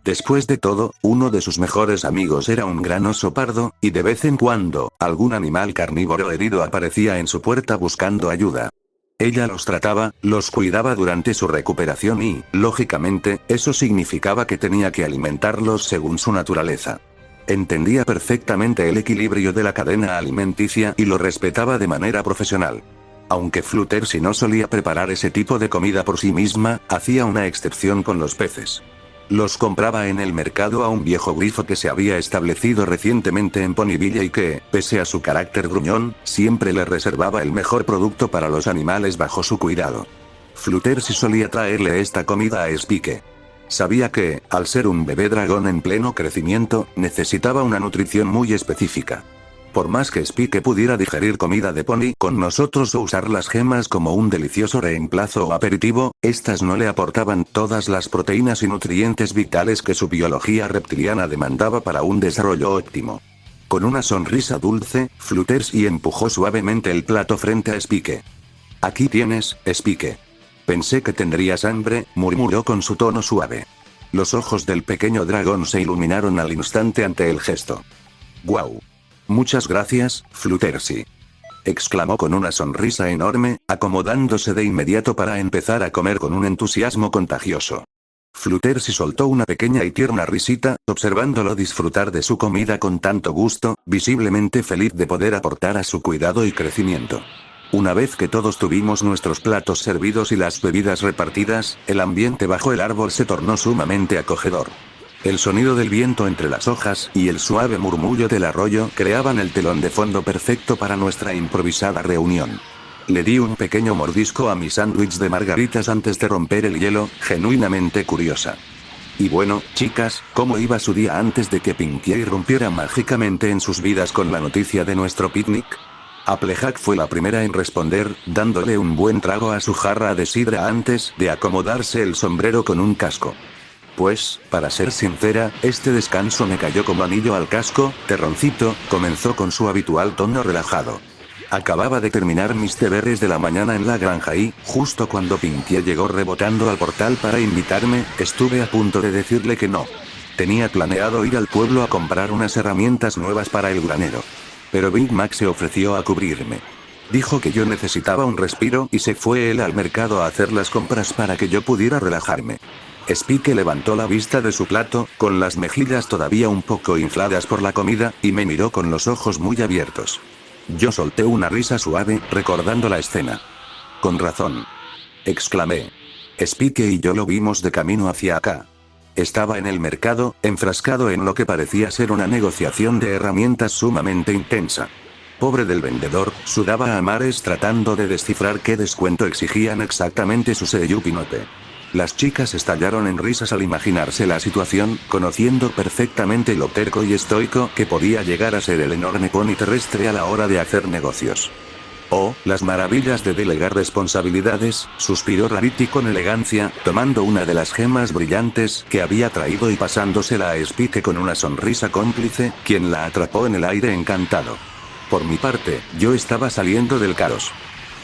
Después de todo, uno de sus mejores amigos era un gran oso pardo, y de vez en cuando, algún animal carnívoro herido aparecía en su puerta buscando ayuda. Ella los trataba, los cuidaba durante su recuperación y, lógicamente, eso significaba que tenía que alimentarlos según su naturaleza. Entendía perfectamente el equilibrio de la cadena alimenticia y lo respetaba de manera profesional. Aunque Fluttershy no solía preparar ese tipo de comida por sí misma, hacía una excepción con los peces. Los compraba en el mercado a un viejo grifo que se había establecido recientemente en Ponyville y que, pese a su carácter gruñón, siempre le reservaba el mejor producto para los animales bajo su cuidado. Fluttershy solía traerle esta comida a Spike. Sabía que, al ser un bebé dragón en pleno crecimiento, necesitaba una nutrición muy específica. Por más que Spike pudiera digerir comida de pony con nosotros o usar las gemas como un delicioso reemplazo o aperitivo, estas no le aportaban todas las proteínas y nutrientes vitales que su biología reptiliana demandaba para un desarrollo óptimo. Con una sonrisa dulce, Fluttershy empujó suavemente el plato frente a Spike. «Aquí tienes, Spike. Pensé que tendrías hambre», murmuró con su tono suave. Los ojos del pequeño dragón se iluminaron al instante ante el gesto. «¡Guau! Muchas gracias, Fluttershy», exclamó con una sonrisa enorme, acomodándose de inmediato para empezar a comer con un entusiasmo contagioso. Fluttershy soltó una pequeña y tierna risita, observándolo disfrutar de su comida con tanto gusto, visiblemente feliz de poder aportar a su cuidado y crecimiento. Una vez que todos tuvimos nuestros platos servidos y las bebidas repartidas, el ambiente bajo el árbol se tornó sumamente acogedor. El sonido del viento entre las hojas y el suave murmullo del arroyo creaban el telón de fondo perfecto para nuestra improvisada reunión. Le di un pequeño mordisco a mi sándwich de margaritas antes de romper el hielo, genuinamente curiosa. Y bueno, chicas, ¿cómo iba su día antes de que Pinkie irrumpiera mágicamente en sus vidas con la noticia de nuestro picnic? Applejack fue la primera en responder, dándole un buen trago a su jarra de sidra antes de acomodarse el sombrero con un casco. Pues, para ser sincera, este descanso me cayó como anillo al casco, Terroncito, comenzó con su habitual tono relajado. Acababa de terminar mis deberes de la mañana en la granja y, justo cuando Pinkie llegó rebotando al portal para invitarme, estuve a punto de decirle que no. Tenía planeado ir al pueblo a comprar unas herramientas nuevas para el granero. Pero Big Mac se ofreció a cubrirme. Dijo que yo necesitaba un respiro y se fue él al mercado a hacer las compras para que yo pudiera relajarme. Spike levantó la vista de su plato, con las mejillas todavía un poco infladas por la comida, y me miró con los ojos muy abiertos. Yo solté una risa suave, recordando la escena. «Con razón», exclamé. Spike y yo lo vimos de camino hacia acá. Estaba en el mercado, enfrascado en lo que parecía ser una negociación de herramientas sumamente intensa. Pobre del vendedor, sudaba a mares tratando de descifrar qué descuento exigían exactamente su Seiyupinote. Las chicas estallaron en risas al imaginarse la situación, conociendo perfectamente lo terco y estoico que podía llegar a ser el enorme pony terrestre a la hora de hacer negocios. «Oh, las maravillas de delegar responsabilidades», suspiró Rarity con elegancia, tomando una de las gemas brillantes que había traído y pasándosela a Spike con una sonrisa cómplice, quien la atrapó en el aire encantado. Por mi parte, yo estaba saliendo del caos.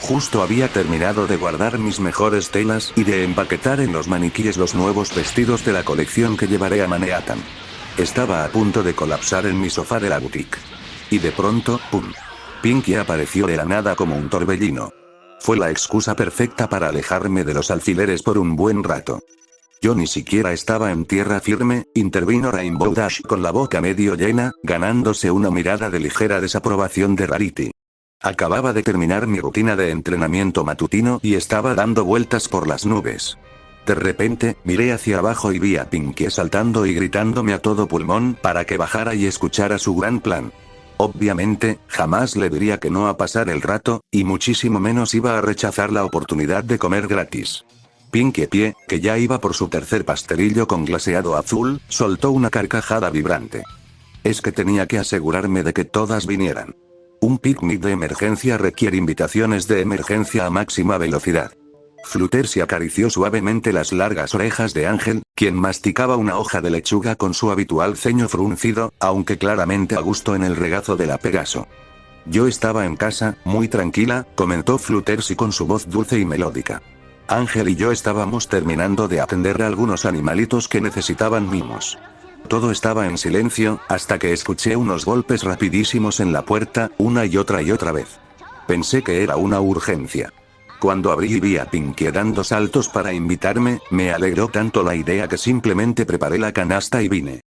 Justo había terminado de guardar mis mejores telas y de empaquetar en los maniquíes los nuevos vestidos de la colección que llevaré a Manhattan. Estaba a punto de colapsar en mi sofá de la boutique. Y de pronto, ¡pum! Pinkie apareció de la nada como un torbellino. Fue la excusa perfecta para alejarme de los alfileres por un buen rato. Yo ni siquiera estaba en tierra firme, intervino Rainbow Dash con la boca medio llena, ganándose una mirada de ligera desaprobación de Rarity. Acababa de terminar mi rutina de entrenamiento matutino y estaba dando vueltas por las nubes. De repente, miré hacia abajo y vi a Pinkie saltando y gritándome a todo pulmón para que bajara y escuchara su gran plan. Obviamente, jamás le diría que no a pasar el rato, y muchísimo menos iba a rechazar la oportunidad de comer gratis. Pinkie Pie, que ya iba por su tercer pastelillo con glaseado azul, soltó una carcajada vibrante. Es que tenía que asegurarme de que todas vinieran. Un picnic de emergencia requiere invitaciones de emergencia a máxima velocidad. Fluttershy acarició suavemente las largas orejas de Ángel, quien masticaba una hoja de lechuga con su habitual ceño fruncido, aunque claramente a gusto en el regazo de la Pegaso. Yo estaba en casa, muy tranquila, comentó Fluttershy con su voz dulce y melódica. Ángel y yo estábamos terminando de atender a algunos animalitos que necesitaban mimos. Todo estaba en silencio, hasta que escuché unos golpes rapidísimos en la puerta, una y otra vez. Pensé que era una urgencia. Cuando abrí y vi a Pinkie dando saltos para invitarme, me alegró tanto la idea que simplemente preparé la canasta y vine.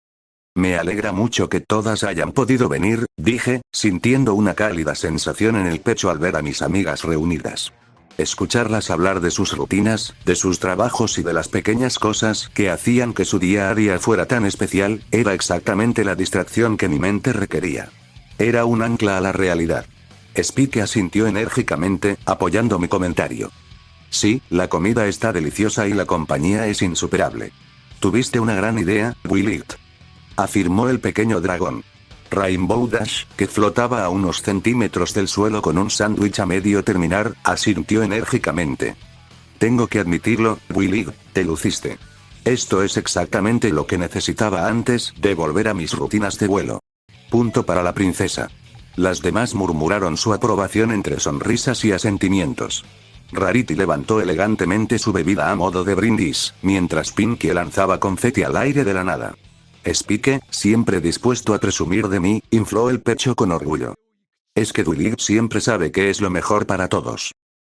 Me alegra mucho que todas hayan podido venir, dije, sintiendo una cálida sensación en el pecho al ver a mis amigas reunidas. Escucharlas hablar de sus rutinas, de sus trabajos y de las pequeñas cosas que hacían que su día a día fuera tan especial, era exactamente la distracción que mi mente requería. Era un ancla a la realidad. Spike asintió enérgicamente, apoyando mi comentario. Sí, la comida está deliciosa y la compañía es insuperable. Tuviste una gran idea, Willard, afirmó el pequeño dragón. Rainbow Dash, que flotaba a unos centímetros del suelo con un sándwich a medio terminar, asintió enérgicamente. Tengo que admitirlo, Willard, te luciste. Esto es exactamente lo que necesitaba antes de volver a mis rutinas de vuelo. Punto para la princesa. Las demás murmuraron su aprobación entre sonrisas y asentimientos. Rarity levantó elegantemente su bebida a modo de brindis, mientras Pinkie lanzaba confeti al aire de la nada. Spike, siempre dispuesto a presumir de mí, infló el pecho con orgullo. Es que Willard siempre sabe qué es lo mejor para todos.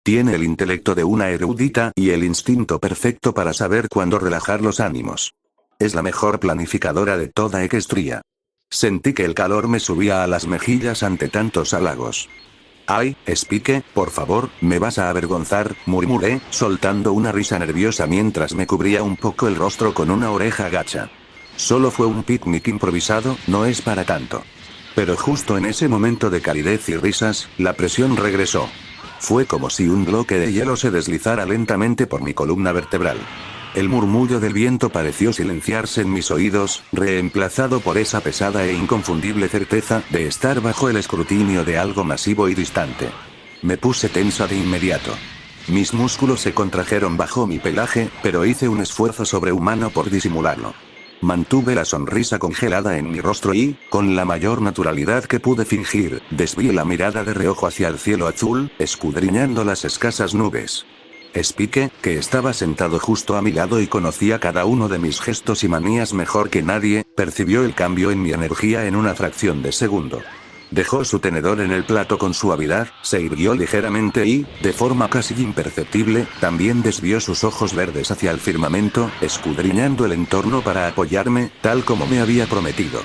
Tiene el intelecto de una erudita y el instinto perfecto para saber cuándo relajar los ánimos. Es la mejor planificadora de toda Equestria. Sentí que el calor me subía a las mejillas ante tantos halagos. Ay, Spike, por favor, me vas a avergonzar, murmuré, soltando una risa nerviosa mientras me cubría un poco el rostro con una oreja gacha. Solo fue un picnic improvisado, no es para tanto. Pero justo en ese momento de calidez y risas, la presión regresó. Fue como si un bloque de hielo se deslizara lentamente por mi columna vertebral. El murmullo del viento pareció silenciarse en mis oídos, reemplazado por esa pesada e inconfundible certeza de estar bajo el escrutinio de algo masivo y distante. Me puse tensa de inmediato. Mis músculos se contrajeron bajo mi pelaje, pero hice un esfuerzo sobrehumano por disimularlo. Mantuve la sonrisa congelada en mi rostro y, con la mayor naturalidad que pude fingir, desvié la mirada de reojo hacia el cielo azul, escudriñando las escasas nubes. Spike, que estaba sentado justo a mi lado y conocía cada uno de mis gestos y manías mejor que nadie, percibió el cambio en mi energía en una fracción de segundo. Dejó su tenedor en el plato con suavidad, se irguió ligeramente y, de forma casi imperceptible, también desvió sus ojos verdes hacia el firmamento, escudriñando el entorno para apoyarme, tal como me había prometido.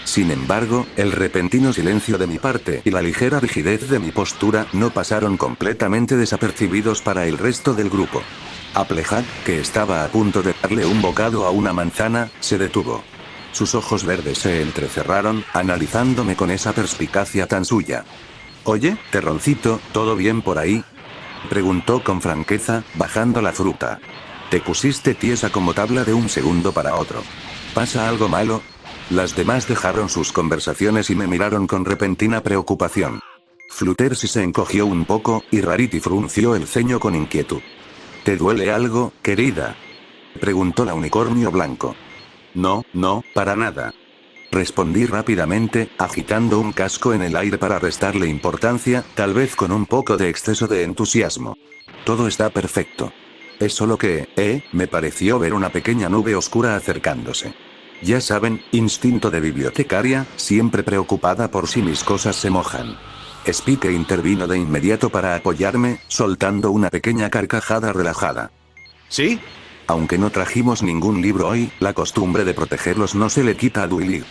Sin embargo, el repentino silencio de mi parte y la ligera rigidez de mi postura no pasaron completamente desapercibidos para el resto del grupo. Applejack, que estaba a punto de darle un bocado a una manzana, se detuvo. Sus ojos verdes se entrecerraron, analizándome con esa perspicacia tan suya. «Oye, terroncito, ¿todo bien por ahí?», preguntó con franqueza, bajando la fruta. «Te pusiste tiesa como tabla de un segundo para otro. ¿Pasa algo malo?». Las demás dejaron sus conversaciones y me miraron con repentina preocupación. Fluttershy se encogió un poco, y Rarity frunció el ceño con inquietud. «¿Te duele algo, querida?», preguntó la unicornio blanco. «No, para nada», respondí rápidamente, agitando un casco en el aire para restarle importancia, tal vez con un poco de exceso de entusiasmo. «Todo está perfecto. Es solo que, me pareció ver una pequeña nube oscura acercándose. Ya saben, instinto de bibliotecaria, siempre preocupada por si mis cosas se mojan». Spike intervino de inmediato para apoyarme, soltando una pequeña carcajada relajada. «¿Sí? Aunque no trajimos ningún libro hoy, la costumbre de protegerlos no se le quita a Willard.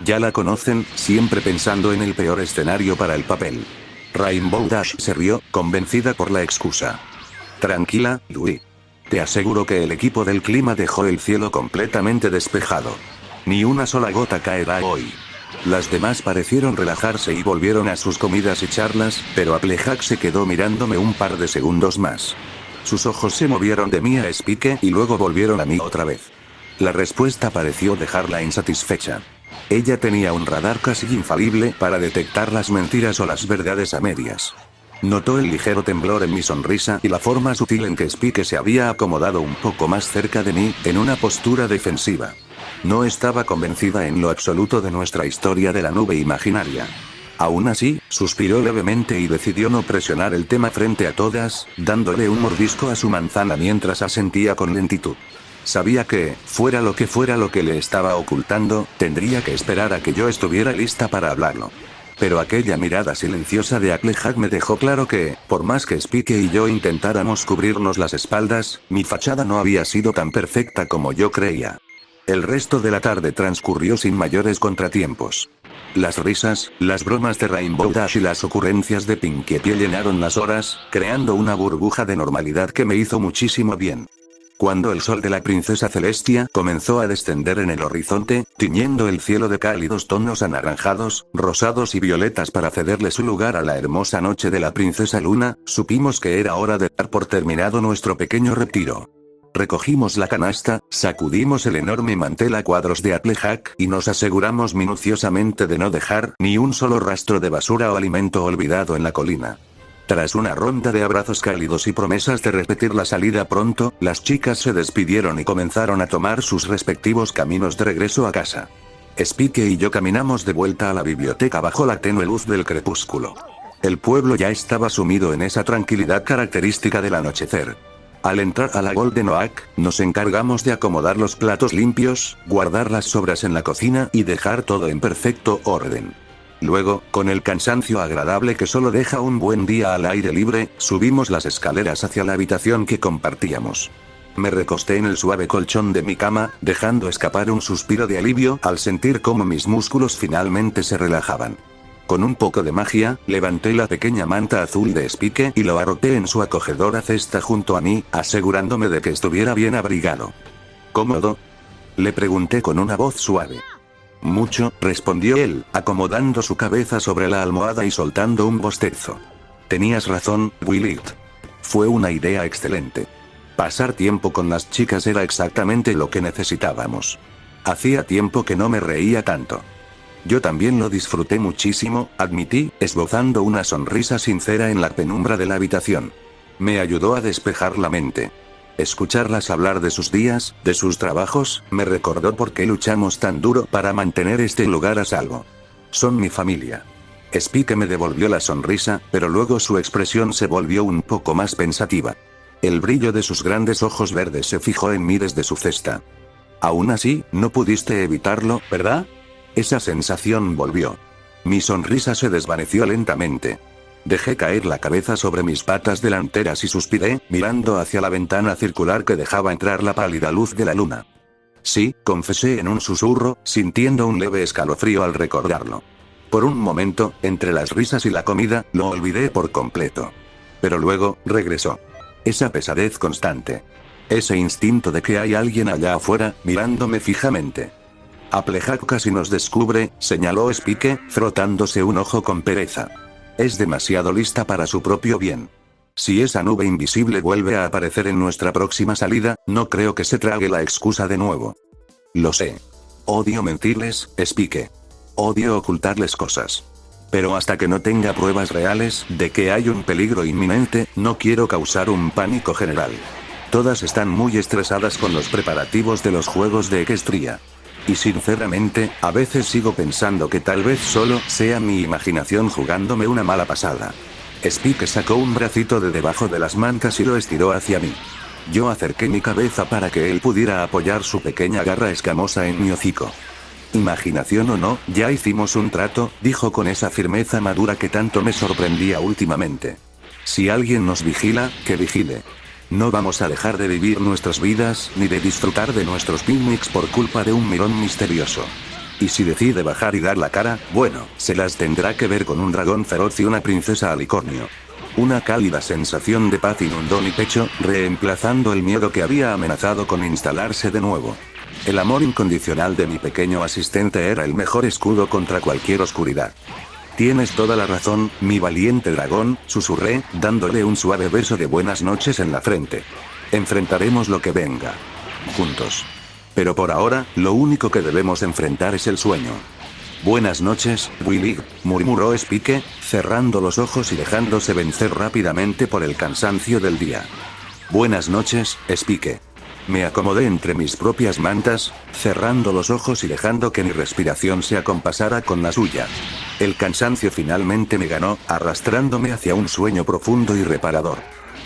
Ya la conocen, siempre pensando en el peor escenario para el papel». Rainbow Dash se rió, convencida por la excusa. «Tranquila, Louis. Te aseguro que el equipo del clima dejó el cielo completamente despejado. Ni una sola gota caerá hoy. Las demás parecieron relajarse y volvieron a sus comidas y charlas, pero Applejack se quedó mirándome un par de segundos más. Sus ojos se movieron de mí a Spike y luego volvieron a mí otra vez. La respuesta pareció dejarla insatisfecha. Ella tenía un radar casi infalible para detectar las mentiras o las verdades a medias. Notó el ligero temblor en mi sonrisa y la forma sutil en que Spike se había acomodado un poco más cerca de mí, en una postura defensiva. No estaba convencida en lo absoluto de nuestra historia de la nube imaginaria. Aún así, suspiró levemente y decidió no presionar el tema frente a todas, dándole un mordisco a su manzana mientras asentía con lentitud. Sabía que, fuera lo que le estaba ocultando, tendría que esperar a que yo estuviera lista para hablarlo. Pero aquella mirada silenciosa de Applejack me dejó claro que, por más que Spike y yo intentáramos cubrirnos las espaldas, mi fachada no había sido tan perfecta como yo creía. El resto de la tarde transcurrió sin mayores contratiempos. Las risas, las bromas de Rainbow Dash y las ocurrencias de Pinkie Pie llenaron las horas, creando una burbuja de normalidad que me hizo muchísimo bien. Cuando el sol de la princesa Celestia comenzó a descender en el horizonte, tiñendo el cielo de cálidos tonos anaranjados, rosados y violetas para cederle su lugar a la hermosa noche de la princesa Luna, supimos que era hora de dar por terminado nuestro pequeño retiro. Recogimos la canasta, sacudimos el enorme mantel a cuadros de Applejack y nos aseguramos minuciosamente de no dejar ni un solo rastro de basura o alimento olvidado en la colina. Tras una ronda de abrazos cálidos y promesas de repetir la salida pronto, las chicas se despidieron y comenzaron a tomar sus respectivos caminos de regreso a casa. Spike y yo caminamos de vuelta a la biblioteca bajo la tenue luz del crepúsculo. El pueblo ya estaba sumido en esa tranquilidad característica del anochecer. Al entrar a la Golden Oak, nos encargamos de acomodar los platos limpios, guardar las sobras en la cocina y dejar todo en perfecto orden. Luego, con el cansancio agradable que solo deja un buen día al aire libre, subimos las escaleras hacia la habitación que compartíamos. Me recosté en el suave colchón de mi cama, dejando escapar un suspiro de alivio al sentir cómo mis músculos finalmente se relajaban. Con un poco de magia, levanté la pequeña manta azul de Spike y lo arroté en su acogedora cesta junto a mí, asegurándome de que estuviera bien abrigado. ¿Cómodo?, le pregunté con una voz suave. Mucho, respondió él, acomodando su cabeza sobre la almohada y soltando un bostezo. Tenías razón, Willard. Fue una idea excelente. Pasar tiempo con las chicas era exactamente lo que necesitábamos. Hacía tiempo que no me reía tanto. Yo también lo disfruté muchísimo, admití, esbozando una sonrisa sincera en la penumbra de la habitación. Me ayudó a despejar la mente. Escucharlas hablar de sus días, de sus trabajos, me recordó por qué luchamos tan duro para mantener este lugar a salvo. Son mi familia. Spike me devolvió la sonrisa, pero luego su expresión se volvió un poco más pensativa. El brillo de sus grandes ojos verdes se fijó en mí desde su cesta. Aún así, no pudiste evitarlo, ¿verdad? Esa sensación volvió. Mi sonrisa se desvaneció lentamente. Dejé caer la cabeza sobre mis patas delanteras y suspiré, mirando hacia la ventana circular que dejaba entrar la pálida luz de la luna. Sí, confesé en un susurro, sintiendo un leve escalofrío al recordarlo. Por un momento, entre las risas y la comida, lo olvidé por completo. Pero luego, regresó. Esa pesadez constante. Ese instinto de que hay alguien allá afuera, mirándome fijamente. Applejack casi nos descubre, señaló Spike, frotándose un ojo con pereza. Es demasiado lista para su propio bien. Si esa nube invisible vuelve a aparecer en nuestra próxima salida, no creo que se trague la excusa de nuevo. Lo sé. Odio mentirles, Spike. Odio ocultarles cosas. Pero hasta que no tenga pruebas reales de que hay un peligro inminente, no quiero causar un pánico general. Todas están muy estresadas con los preparativos de los juegos de Equestria. Y sinceramente, a veces sigo pensando que tal vez solo sea mi imaginación jugándome una mala pasada. Spike sacó un bracito de debajo de las mantas y lo estiró hacia mí. Yo acerqué mi cabeza para que él pudiera apoyar su pequeña garra escamosa en mi hocico. Imaginación o no, ya hicimos un trato, dijo con esa firmeza madura que tanto me sorprendía últimamente. Si alguien nos vigila, que vigile. No vamos a dejar de vivir nuestras vidas, ni de disfrutar de nuestros picnics por culpa de un mirón misterioso. Y si decide bajar y dar la cara, bueno, se las tendrá que ver con un dragón feroz y una princesa alicornio. Una cálida sensación de paz inundó mi pecho, reemplazando el miedo que había amenazado con instalarse de nuevo. El amor incondicional de mi pequeño asistente era el mejor escudo contra cualquier oscuridad. Tienes toda la razón, mi valiente dragón, susurré, dándole un suave beso de buenas noches en la frente. Enfrentaremos lo que venga. Juntos. Pero por ahora, lo único que debemos enfrentar es el sueño. Buenas noches, Willy, murmuró Spike, cerrando los ojos y dejándose vencer rápidamente por el cansancio del día. Buenas noches, Spike. Me acomodé entre mis propias mantas, cerrando los ojos y dejando que mi respiración se acompasara con la suya. El cansancio finalmente me ganó, arrastrándome hacia un sueño profundo y reparador.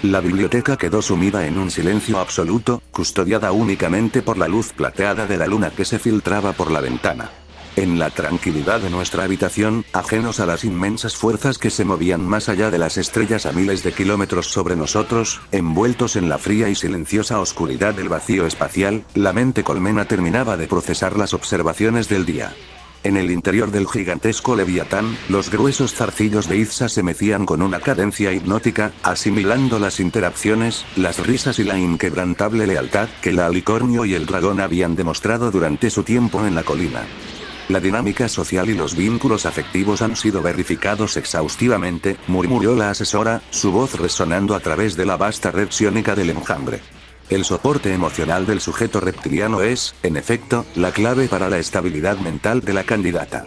La biblioteca quedó sumida en un silencio absoluto, custodiada únicamente por la luz plateada de la luna que se filtraba por la ventana. En la tranquilidad de nuestra habitación, ajenos a las inmensas fuerzas que se movían más allá de las estrellas a miles de kilómetros sobre nosotros, envueltos en la fría y silenciosa oscuridad del vacío espacial, la mente colmena terminaba de procesar las observaciones del día. En el interior del gigantesco Leviatán, los gruesos zarcillos de Izza se mecían con una cadencia hipnótica, asimilando las interacciones, las risas y la inquebrantable lealtad que el alicornio y el dragón habían demostrado durante su tiempo en la colina. La dinámica social y los vínculos afectivos han sido verificados exhaustivamente, murmuró la asesora, su voz resonando a través de la vasta red psiónica del enjambre. El soporte emocional del sujeto reptiliano es, en efecto, la clave para la estabilidad mental de la candidata.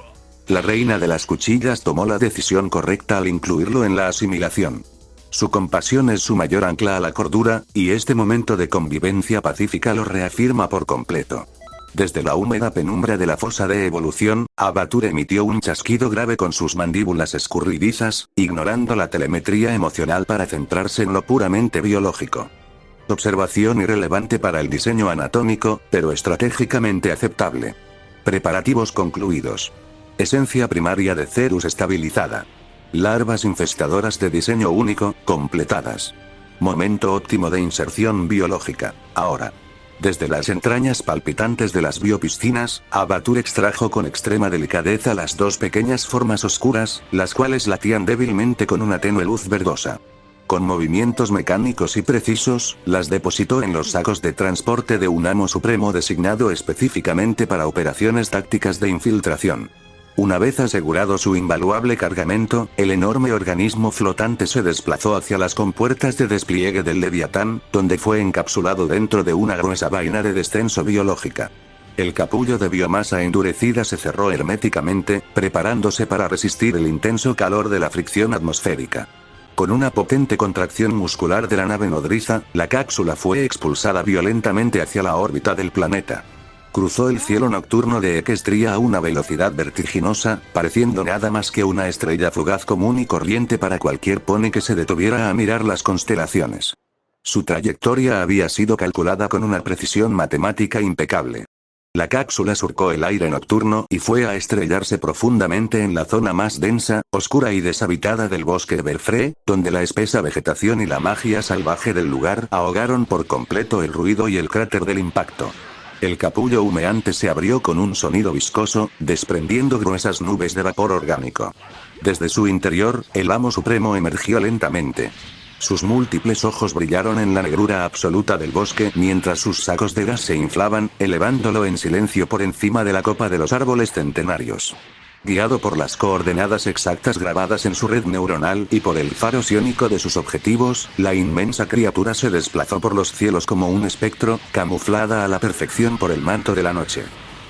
La reina de las cuchillas tomó la decisión correcta al incluirlo en la asimilación. Su compasión es su mayor ancla a la cordura, y este momento de convivencia pacífica lo reafirma por completo. Desde la húmeda penumbra de la fosa de evolución, Abatur emitió un chasquido grave con sus mandíbulas escurridizas, ignorando la telemetría emocional para centrarse en lo puramente biológico. Observación irrelevante para el diseño anatómico, pero estratégicamente aceptable. Preparativos concluidos. Esencia primaria de Cerus estabilizada. Larvas infestadoras de diseño único, completadas. Momento óptimo de inserción biológica, ahora. Desde las entrañas palpitantes de las biopiscinas, Abatur extrajo con extrema delicadeza las dos pequeñas formas oscuras, las cuales latían débilmente con una tenue luz verdosa. Con movimientos mecánicos y precisos, las depositó en los sacos de transporte de un amo supremo designado específicamente para operaciones tácticas de infiltración. Una vez asegurado su invaluable cargamento, el enorme organismo flotante se desplazó hacia las compuertas de despliegue del Leviatán, donde fue encapsulado dentro de una gruesa vaina de descenso biológica. El capullo de biomasa endurecida se cerró herméticamente, preparándose para resistir el intenso calor de la fricción atmosférica. Con una potente contracción muscular de la nave nodriza, la cápsula fue expulsada violentamente hacia la órbita del planeta. Cruzó el cielo nocturno de Equestria a una velocidad vertiginosa, pareciendo nada más que una estrella fugaz común y corriente para cualquier pony que se detuviera a mirar las constelaciones. Su trayectoria había sido calculada con una precisión matemática impecable. La cápsula surcó el aire nocturno y fue a estrellarse profundamente en la zona más densa, oscura y deshabitada del bosque de Belfré, donde la espesa vegetación y la magia salvaje del lugar ahogaron por completo el ruido y el cráter del impacto. El capullo humeante se abrió con un sonido viscoso, desprendiendo gruesas nubes de vapor orgánico. Desde su interior, el amo supremo emergió lentamente. Sus múltiples ojos brillaron en la negrura absoluta del bosque mientras sus sacos de gas se inflaban, elevándolo en silencio por encima de la copa de los árboles centenarios. Guiado por las coordenadas exactas grabadas en su red neuronal y por el faro psiónico de sus objetivos, la inmensa criatura se desplazó por los cielos como un espectro, camuflada a la perfección por el manto de la noche.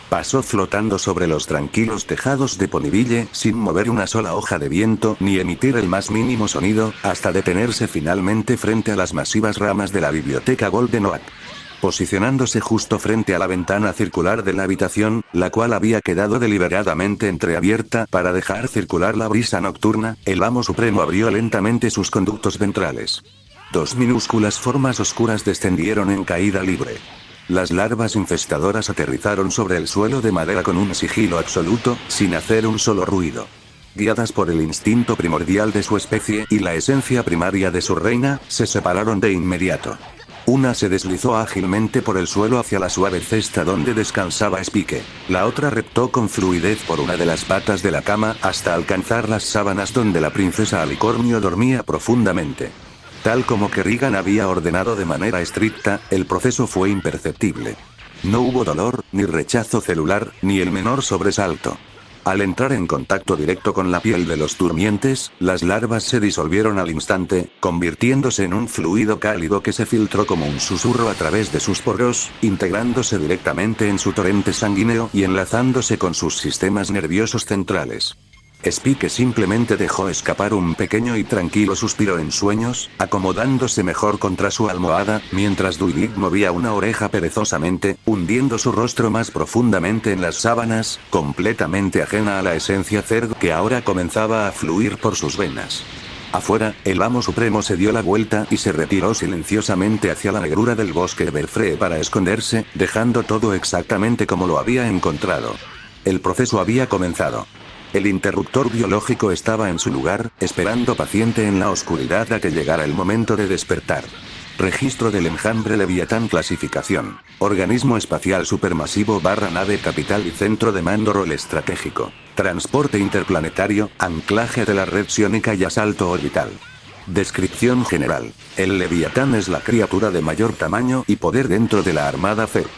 Pasó flotando sobre los tranquilos tejados de Ponyville, sin mover una sola hoja de viento ni emitir el más mínimo sonido, hasta detenerse finalmente frente a las masivas ramas de la biblioteca Golden Oak. Posicionándose justo frente a la ventana circular de la habitación, la cual había quedado deliberadamente entreabierta para dejar circular la brisa nocturna, el amo supremo abrió lentamente sus conductos ventrales. Dos minúsculas formas oscuras descendieron en caída libre. Las larvas infestadoras aterrizaron sobre el suelo de madera con un sigilo absoluto, sin hacer un solo ruido. Guiadas por el instinto primordial de su especie y la esencia primaria de su reina, se separaron de inmediato. Una se deslizó ágilmente por el suelo hacia la suave cesta donde descansaba Spike. La otra reptó con fluidez por una de las patas de la cama hasta alcanzar las sábanas donde la princesa Alicornio dormía profundamente. Tal como Kerrigan había ordenado de manera estricta, el proceso fue imperceptible. No hubo dolor, ni rechazo celular, ni el menor sobresalto. Al entrar en contacto directo con la piel de los durmientes, las larvas se disolvieron al instante, convirtiéndose en un fluido cálido que se filtró como un susurro a través de sus poros, integrándose directamente en su torrente sanguíneo y enlazándose con sus sistemas nerviosos centrales. Spike simplemente dejó escapar un pequeño y tranquilo suspiro en sueños, acomodándose mejor contra su almohada, mientras Duilig movía una oreja perezosamente, hundiendo su rostro más profundamente en las sábanas, completamente ajena a la esencia Zerg que ahora comenzaba a fluir por sus venas. Afuera, el amo supremo se dio la vuelta y se retiró silenciosamente hacia la negrura del bosque de Belfree para esconderse, dejando todo exactamente como lo había encontrado. El proceso había comenzado. El interruptor biológico estaba en su lugar, esperando paciente en la oscuridad a que llegara el momento de despertar. Registro del enjambre Leviatán. Clasificación: organismo espacial supermasivo / nave capital y centro de mando. Rol estratégico: transporte interplanetario, anclaje de la red psiónica y asalto orbital. Descripción general: el Leviatán es la criatura de mayor tamaño y poder dentro de la Armada Zerg.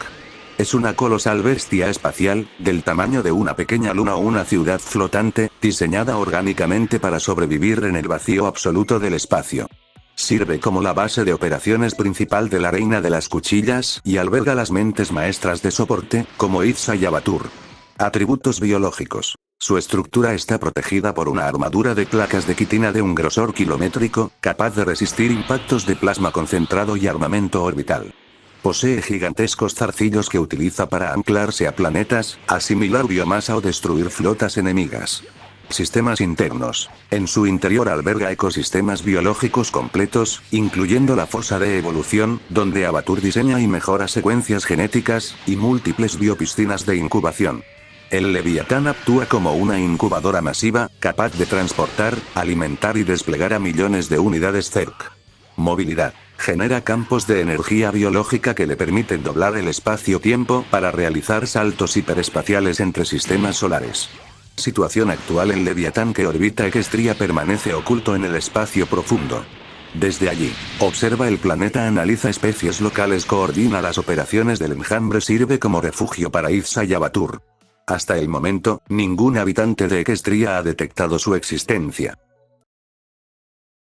Es una colosal bestia espacial, del tamaño de una pequeña luna o una ciudad flotante, diseñada orgánicamente para sobrevivir en el vacío absoluto del espacio. Sirve como la base de operaciones principal de la Reina de las Cuchillas y alberga las mentes maestras de soporte, como Izza y Abatur. Atributos biológicos: su estructura está protegida por una armadura de placas de quitina de un grosor kilométrico, capaz de resistir impactos de plasma concentrado y armamento orbital. Posee gigantescos zarcillos que utiliza para anclarse a planetas, asimilar biomasa o destruir flotas enemigas. Sistemas internos: en su interior alberga ecosistemas biológicos completos, incluyendo la fosa de evolución, donde Abatur diseña y mejora secuencias genéticas, y múltiples biopiscinas de incubación. El Leviatán actúa como una incubadora masiva, capaz de transportar, alimentar y desplegar a millones de unidades Zerg. Movilidad: genera campos de energía biológica que le permiten doblar el espacio-tiempo para realizar saltos hiperespaciales entre sistemas solares. Situación actual: el Leviatán que orbita Equestria permanece oculto en el espacio profundo. Desde allí, observa el planeta, analiza especies locales, coordina las operaciones del enjambre, sirve como refugio para Izza y Abatur. Hasta el momento, ningún habitante de Equestria ha detectado su existencia.